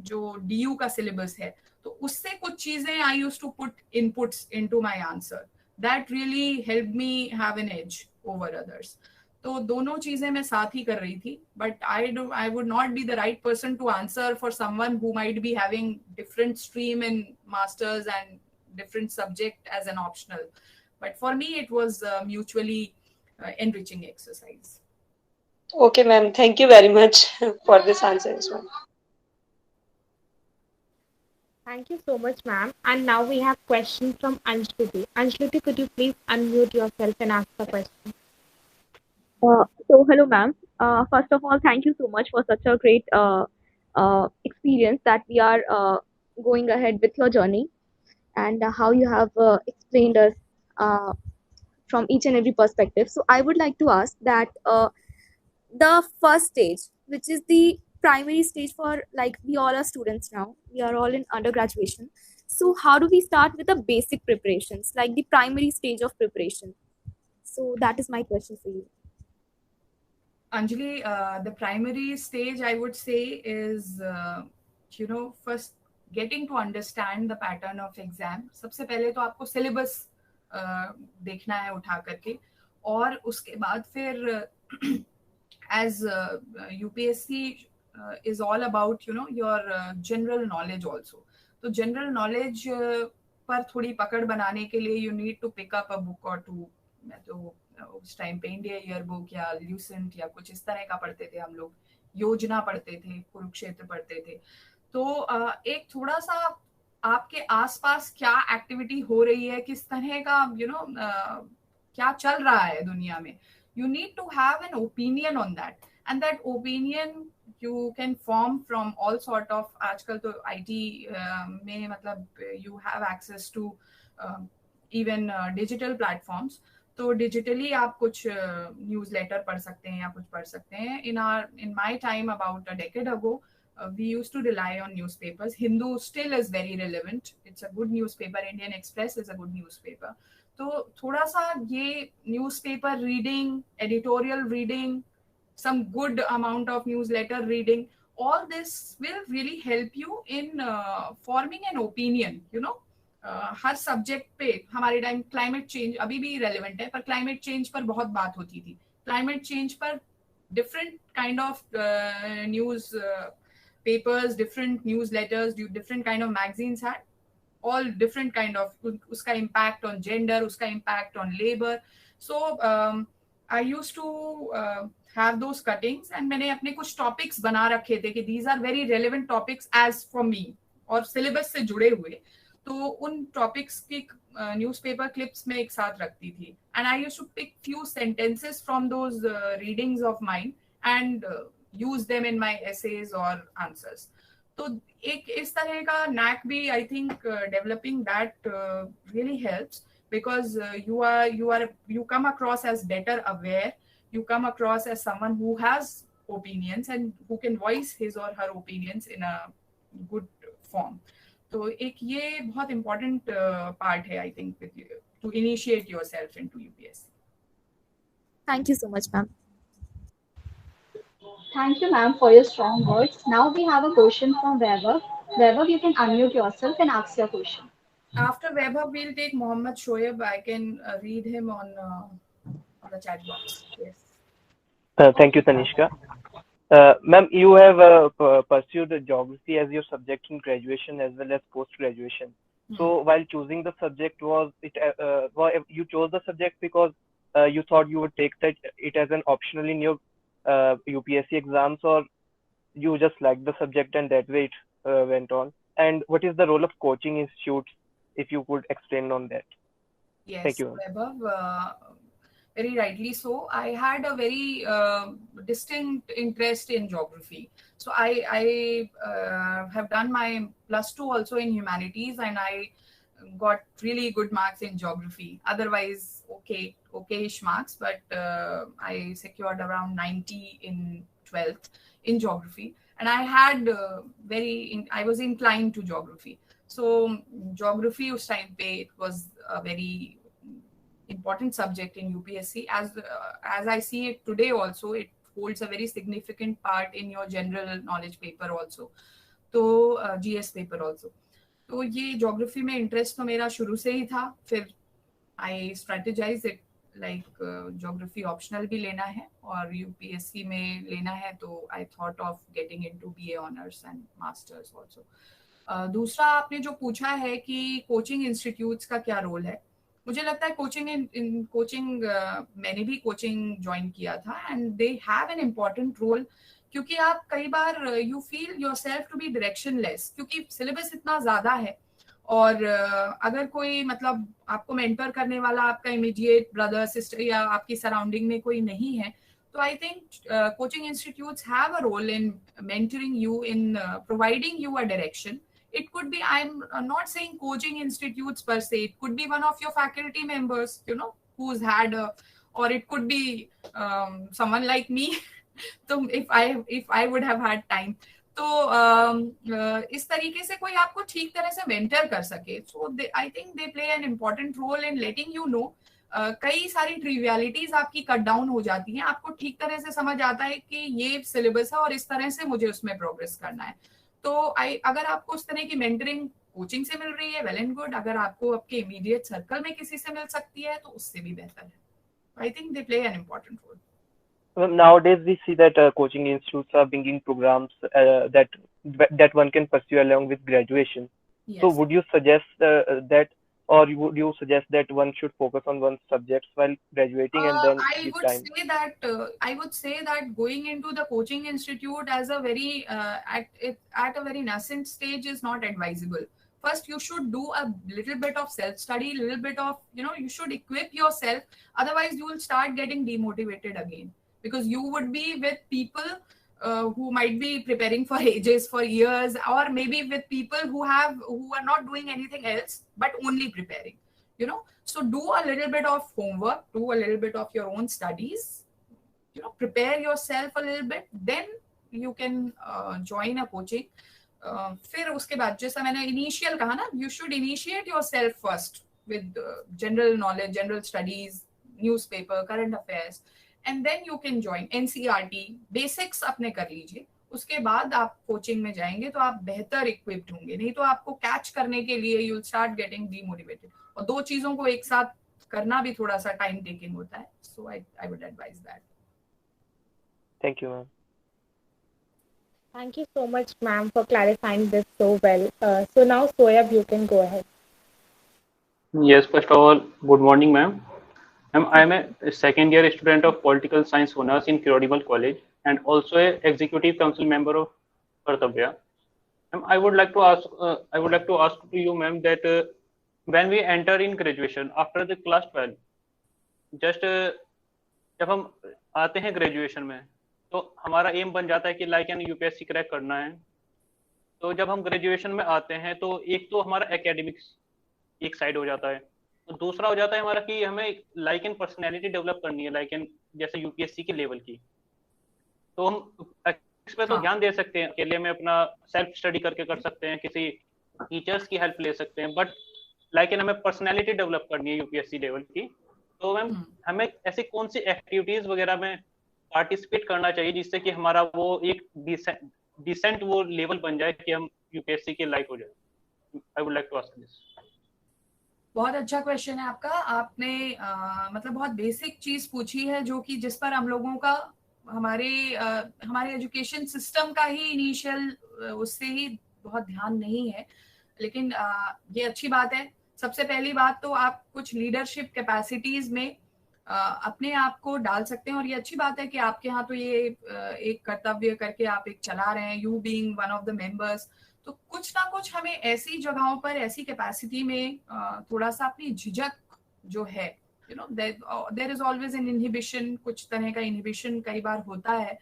A: जो DU का सिलेबस है, तो उससे कुछ चीजें I used to put inputs into my answer. That really helped me have an edge over others. तो दोनों चीजें मैं साथ ही कर रही थी. But I would not be the right person to answer for someone who might be having different stream in masters and different subject as an optional. But for me, it was mutually enriching exercise.
H: Okay, ma'am. Thank you very much for this answer as well.
C: Thank you so much, ma'am. And now we have question from Anshluti. Anshluti, could you please unmute yourself and ask the question?
I: So hello, ma'am. First of all, thank you so much for such a great experience that we are going ahead with your journey, and how you have explained us from each and every perspective. So I would like to ask that the first stage, which is the primary stage for, like, we all are students now, we are all in undergraduation. So how do we start with the basic preparations, like the primary stage of preparation? So that is my question for you.
A: Anjali, the primary stage I would say is, first getting to understand the pattern of exam. सबसे पहले तो आपको syllabus देखना है उठा करके, और उसके बाद फिर as UPSC is all about your general knowledge also. तो general knowledge पर थोड़ी पकड़ बनाने के लिए you need to pick up a book or two. मैं तो उस टाइम पे इंडिया ईयर बुक या ल्यूसेंट या कुछ इस तरह का पढ़ते थे हम लोग, योजना पढ़ते थे, कुरुक्षेत्र पढ़ते थे. तो एक थोड़ा सा आपके आसपास क्या एक्टिविटी हो रही है, किस तरह का क्या चल रहा है दुनिया में, you need to have an opinion on that. And that opinion you can form from all sort of, आजकल तो IT में मतलब you have access to even digital platforms. तो डिजिटली आप कुछ न्यूज़लेटर पढ़ सकते हैं या कुछ पढ़ सकते हैं. In my time about a decade ago, we used to rely on newspapers. Hindu still is very relevant. It's a good newspaper. Indian Express is a good newspaper. तो थोड़ा सा ये newspaper reading, editorial reading, some good amount of newsletter reading, all this will really help you in forming an opinion, you know. Her subject पे हमारे time climate change अभी भी relevant है, पर क्लाइमेट चेंज पर बहुत बात होती थी. क्लाइमेट चेंज पर different kind of newspapers, different newsletters, different kind of magazines had all different kind of, उसका इम्पैक्ट ऑन जेंडर, उसका impact on labour. So I used to have those cuttings and मैंने अपने कुछ topics बना रखे थे कि these are very relevant topics as for me और सिलेबस से जुड़े हुए. तो उन टॉपिक्स की न्यूज़पेपर क्लिप्स में एक साथ रखती थी. And I used to pick few sentences from those readings of mine and use them in my essays और आंसर्स. तो एक इस तरह का नैक भी I think developing that really helps, because you come across as better aware, you come across as someone who has opinions and who can voice his or her opinions in a good form. तो एक ये बहुत important part है I think to initiate yourself into UPSC.
I: Thank you so much, ma'am.
B: Thank you, ma'am, for your strong words. Now we have a question from Vaibhav. Vaibhav, you can unmute yourself and ask your question.
A: After Vaibhav, we'll take Mohammed Shoaib. I can read him on the chat box. Yes.
F: Thank you, Tanishka. Ma'am, you have pursued geography as your subject in graduation as well as post-graduation. So while choosing the subject, you chose the subject because you thought you would take it as an optional in your UPSC exams, or you just liked the subject and that way it went on? And what is the role of coaching institutes, if you could explain on that?
A: Yes,
F: thank you.
A: Vaibhav, very rightly so. I had a very distinct interest in geography. So I have done my +2 also in humanities, and I got really good marks in geography. Otherwise, okay-ish marks, but I secured around 90 in 12th in geography. And I had I was inclined to geography. So geography us time pe it was a very important subject in UPSC. As I see it today also, it holds a very significant part in your general knowledge paper also, तो GS paper also. तो ये geography में interest तो मेरा शुरू से ही था. फिर I strategize it like geography optional भी लेना है और UPSC में लेना है, तो I thought of getting into BA honors and masters also. दूसरा आपने जो पूछा है कि कोचिंग इंस्टीट्यूट्स का क्या रोल है, मुझे लगता है कोचिंग मैंने भी कोचिंग ज्वाइन किया था and they have an important role, क्योंकि आप कई बार you feel yourself to be directionless, क्योंकि सिलेबस इतना ज्यादा है और अगर कोई मतलब आपको मेंटर करने वाला आपका इमीडिएट ब्रदर सिस्टर या आपकी सराउंडिंग में कोई नहीं है, तो I think coaching institutes have a role in mentoring you, in providing you a direction. It could be, I'm not saying coaching institutes per se, it could be one of your faculty members, you know, who's had or it could be someone like me. So if I would have had time, तो इस तरीके से कोई आपको ठीक तरह से mentor कर सके. So I think they play an important role in letting you know. कई सारी ट्रिवियलिटीज आपकी कट डाउन हो जाती हैं, आपको ठीक तरह से समझ आता है कि ये सिलेबस है और इस तरह से मुझे उसमें प्रोग्रेस करना है. तो अगर आपको उस तरह की मेंटरिंग कोचिंग से मिल रही है, वेल एंड गुड. अगर आपको आपके इमीडिएट सर्कल में किसी से मिल सकती है तो उससे भी बेहतर है. I think they play an important role.
F: Nowadays we see that coaching institutes are bringing programs that one can pursue along with graduation. Yes. So would you suggest that, or would you suggest that one should focus on one subject while graduating and then
A: I would say that going into the coaching institute as a very at a very nascent stage is not advisable. First, you should do a little bit of self-study, little bit of, you know, you should equip yourself. Otherwise, you will start getting demotivated again, because you would be with people who might be preparing for ages, for years, or maybe with people who are not doing anything else but only preparing. you know. So do a little bit of homework, do a little bit of your own studies, you know, prepare yourself a little bit, then you can join a coaching. फिर उसके बाद जैसा मैंने initial कहा ना, you should initiate yourself first with general knowledge, general studies, newspaper, current affairs, and then you can join NCERT. Basics अपने कर लीजिए, उसके बाद आप कोचिंग में जाएंगे तो आप बेहतर इक्विप्ड होंगे. नहीं तो आपको कैच करने के लिए you will start getting demotivated, और दो चीजों को एक साथ करना भी थोड़ा सा टाइम टेकिंग होता है. So I would advise that.
F: Thank you, ma'am.
C: Thank you so much, ma'am, for clarifying this so well. So now, Soyab, you can go ahead.
J: Yes, first of all, good morning, ma'am. I am a second year student of Political Science Honors in Kirodimal College and also a Executive Council member of Kartavya. I would like to ask to you, ma'am, that when we enter in graduation after the class 12, just जब हम आते हैं graduation में तो हमारा M बन जाता है कि लाइक एन यूपीएससी क्रैक करना है. तो जब हम ग्रेजुएशन में आते हैं तो एक तो हमारा एकेडमिक्स एक साइड हो जाता है, तो दूसरा हो जाता है हमारा कि हमें लाइक एन पर्सनैलिटी डेवलप करनी है, लाइक एन जैसे यूपीएससी के लेवल की. तो हम इस पे तो ध्यान दे सकते हैं, अकेले में अपना सेल्फ स्टडी करके कर सकते हैं, किसी टीचर्स की हेल्प ले सकते हैं, बट लाइक एन हमें पर्सनैलिटी डेवलप करनी है यूपीएससी लेवल की. तो मैम हमें ऐसी कौन सी एक्टिविटीज वगैरह में पार्टिसिपेट करना चाहिए जिससे कि हमारा वो एक डिसेंट वो लेवल बन जाए कि हम यूपीएससी के लायक हो जाए. I would like to ask this.
A: बहुत अच्छा क्वेश्चन है आपका. आपने मतलब बहुत बेसिक चीज पूछी है जो कि जिस पर हम लोगों का हमारे एजुकेशन सिस्टम का ही इनिशियल उससे ही बहुत ध्यान नहीं है, लेकिन ये अच्छी बात है. सबसे पहली बात तो आप कुछ लीडरशिप कैपेसिटीज में अपने आप को डाल सकते हैं, और ये अच्छी बात है कि आपके यहाँ तो ये एक कर्तव्य करके आप एक चला रहे हैं, you being one of the members. तो कुछ ना कुछ हमें ऐसी जगहों पर ऐसी कैपेसिटी में थोड़ा सा अपनी झिझक जो है, you know, there is always an inhibition, कुछ तरह का इनहिबिशन कई बार होता है,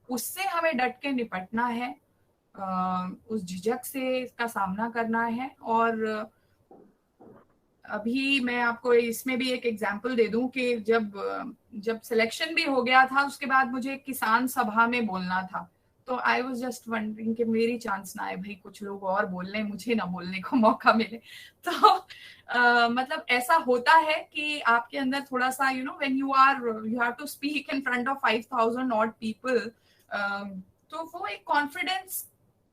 A: उससे हमें डट के निपटना है, उस झिझक से का सामना करना है. और अभी मैं आपको इसमें भी एक एग्जांपल दे दूं कि जब सिलेक्शन भी हो गया था उसके बाद मुझे किसान सभा में बोलना था, तो आई वाज जस्ट वंडरिंग कि मेरी चांस ना आए भाई, कुछ लोग और बोल लें, मुझे ना बोलने को मौका मिले. तो मतलब ऐसा होता है कि आपके अंदर थोड़ा सा you know when you have to speak in front of 5000 odd people, तो वो एक कॉन्फिडेंस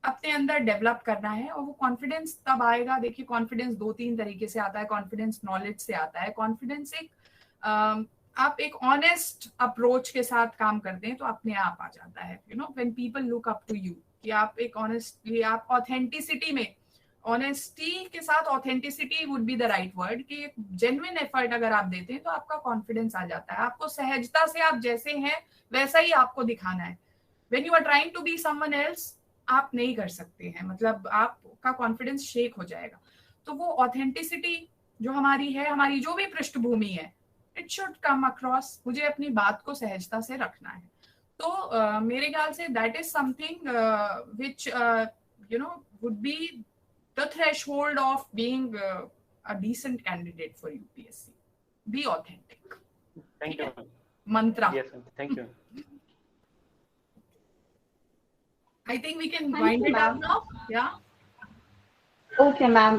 A: अपने अंदर डेवलप करना है. और वो कॉन्फिडेंस तब आएगा, देखिए कॉन्फिडेंस 2-3 तरीके से आता है. कॉन्फिडेंस नॉलेज से आता है, कॉन्फिडेंस एक आप एक ऑनेस्ट अप्रोच के साथ काम करते हैं तो अपने आप आ जाता है. You know when people look up to you, कि आप एक ऑनेस्टली, आप ऑथेंटिसिटी में, ऑनेस्टी के साथ authenticity would be the right word, कि एक जेन्युइन एफर्ट अगर आप देते हैं तो आपका कॉन्फिडेंस आ जाता है. आपको सहजता से आप जैसे हैं वैसा ही आपको दिखाना है. When you are trying to be someone else, आप नहीं कर सकते हैं, मतलब आपका कॉन्फिडेंस शेक हो जाएगा. तो वो ऑथेंटिसिटी जो हमारी है, हमारी जो भी पृष्ठभूमि है, इट शुड कम अक्रॉस. मुझे अपनी बात को सहजता से रखना है. तो मेरे ख्याल से that is something which you know would be the threshold of being a decent candidate for UPSC. Be authentic.
J: Thank you
A: Mantra.
J: Yes, thank you.
A: I think we can wind it up now. Yeah.
B: Okay, ma'am.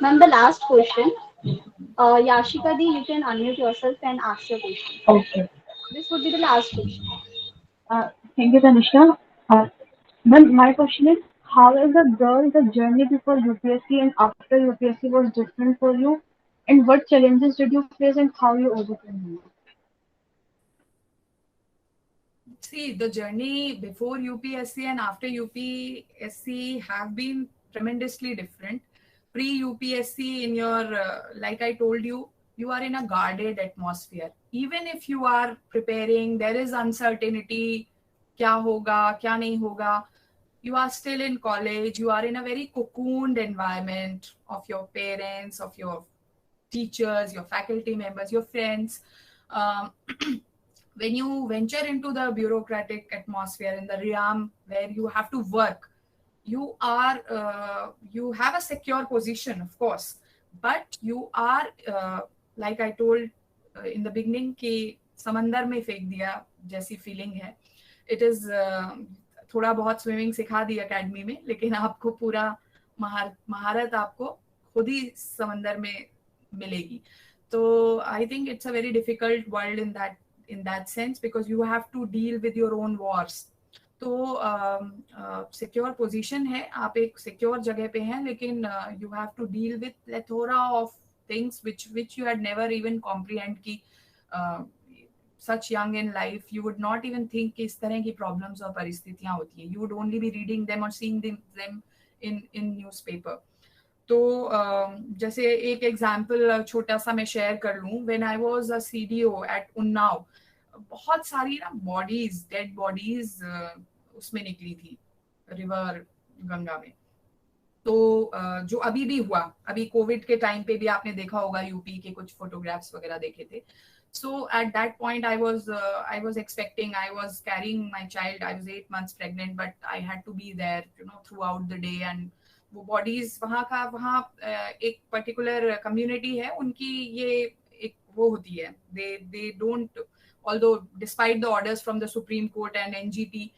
B: Ma'am, the last question. Yashika Di, you can unmute yourself and ask your question.
K: Okay.
B: This would be the last question.
K: Thank you, Tanisha. Ma'am, my question is, how is the journey before UPSC and after UPSC was different for you, and what challenges did you face and how you overcame them?
A: See, the journey before UPSC and after UPSC have been tremendously different. Pre-UPSC, in your, like I told you, you are in a guarded atmosphere. Even if you are preparing, there is uncertainty, kya hoga, kya nahi hoga. You are still in college, you are in a very cocooned environment of your parents, of your teachers, your faculty members, your friends. When you venture into the bureaucratic atmosphere, in the realm where you have to work, you have a secure position, of course, but you are like I told in the beginning कि समंदर में फेंक दिया जैसी feeling है. It is थोड़ा बहुत swimming सिखा दी एकेडमी में, लेकिन आपको पूरा महारत आपको खुद ही समंदर में मिलेगी. तो I think it's a very difficult world in that sense because you have to deal with your own wars. तो सिक्योर पोजीशन है, आप एक सिक्योर जगह पे हैं, लेकिन you have to deal with plethora of things which you had never even comprehend की such young in life you would not even think कि इस तरह की problems और परिस्थितियां होती हैं. You would only be reading them or seeing them in newspaper. तो जैसे एक एग्जाम्पल छोटा सा मैं शेयर कर लूँ. When I was a CDO at Unnao, बहुत सारी ना बॉडीज, डेड बॉडीज उसमें निकली थी रिवर गंगा में. तो जो अभी भी हुआ, अभी कोविड के टाइम पे भी आपने देखा होगा, यूपी के कुछ फोटोग्राफ्स वगैरह देखे थे. So at that point I was expecting, I was carrying my child, I was 8 months pregnant, but I had to be there, throughout the day. And वो bodies वहाँ एक particular community है, उनकी ये एक वो होती है, they don't, although despite the orders from the Supreme Court and NGT,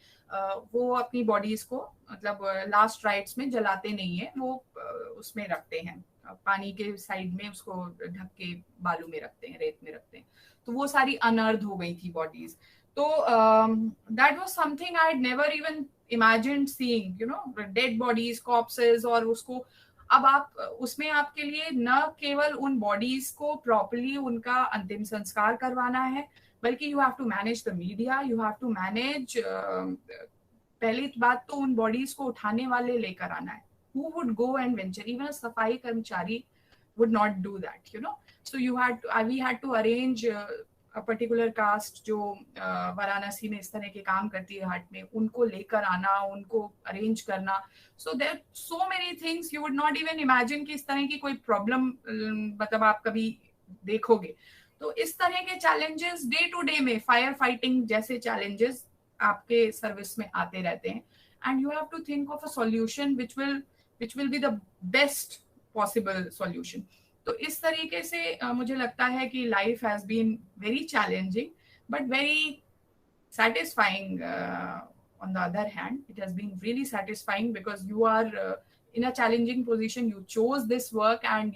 A: वो अपनी bodies को मतलब last rites में जलाते नहीं है, वो उसमें रखते हैं, पानी के साइड में उसको ढक के बालू में रखते हैं, रेत में रखते हैं. तो वो सारी अनर्थ हो गई थी बॉडीज. तो that was something I had never even imagined seeing, dead bodies, corpses. और उसको अब आप उसमें आपके लिए न केवल उन बॉडीज को प्रॉपर्ली उनका अंतिम संस्कार करवाना है, बल्कि you have to manage the media, you have to manage, पहली बात तो उन बॉडीज को उठाने वाले लेकर आना है. Who would go and venture? Even a safai karmachari would not do that, So we had to arrange a particular caste जो वाराणसी में इस तरह के काम करती है हट में, उनको लेकर आना, उनको अरेंज करना. So there are so many things you would not even imagine कि इस तरह की कोई प्रॉब्लम मतलब आप कभी देखोगे. तो इस तरह के चैलेंजेस डे टू डे में, फायर फाइटिंग जैसे चैलेंजेस आपके सर्विस में आते रहते हैं. And you have to think of a solution which will be the best possible solution. तो इस तरीके से मुझे लगता है कि life has been very challenging but very satisfying. On the other hand, it has been really satisfying because you are in a challenging position. You chose this work and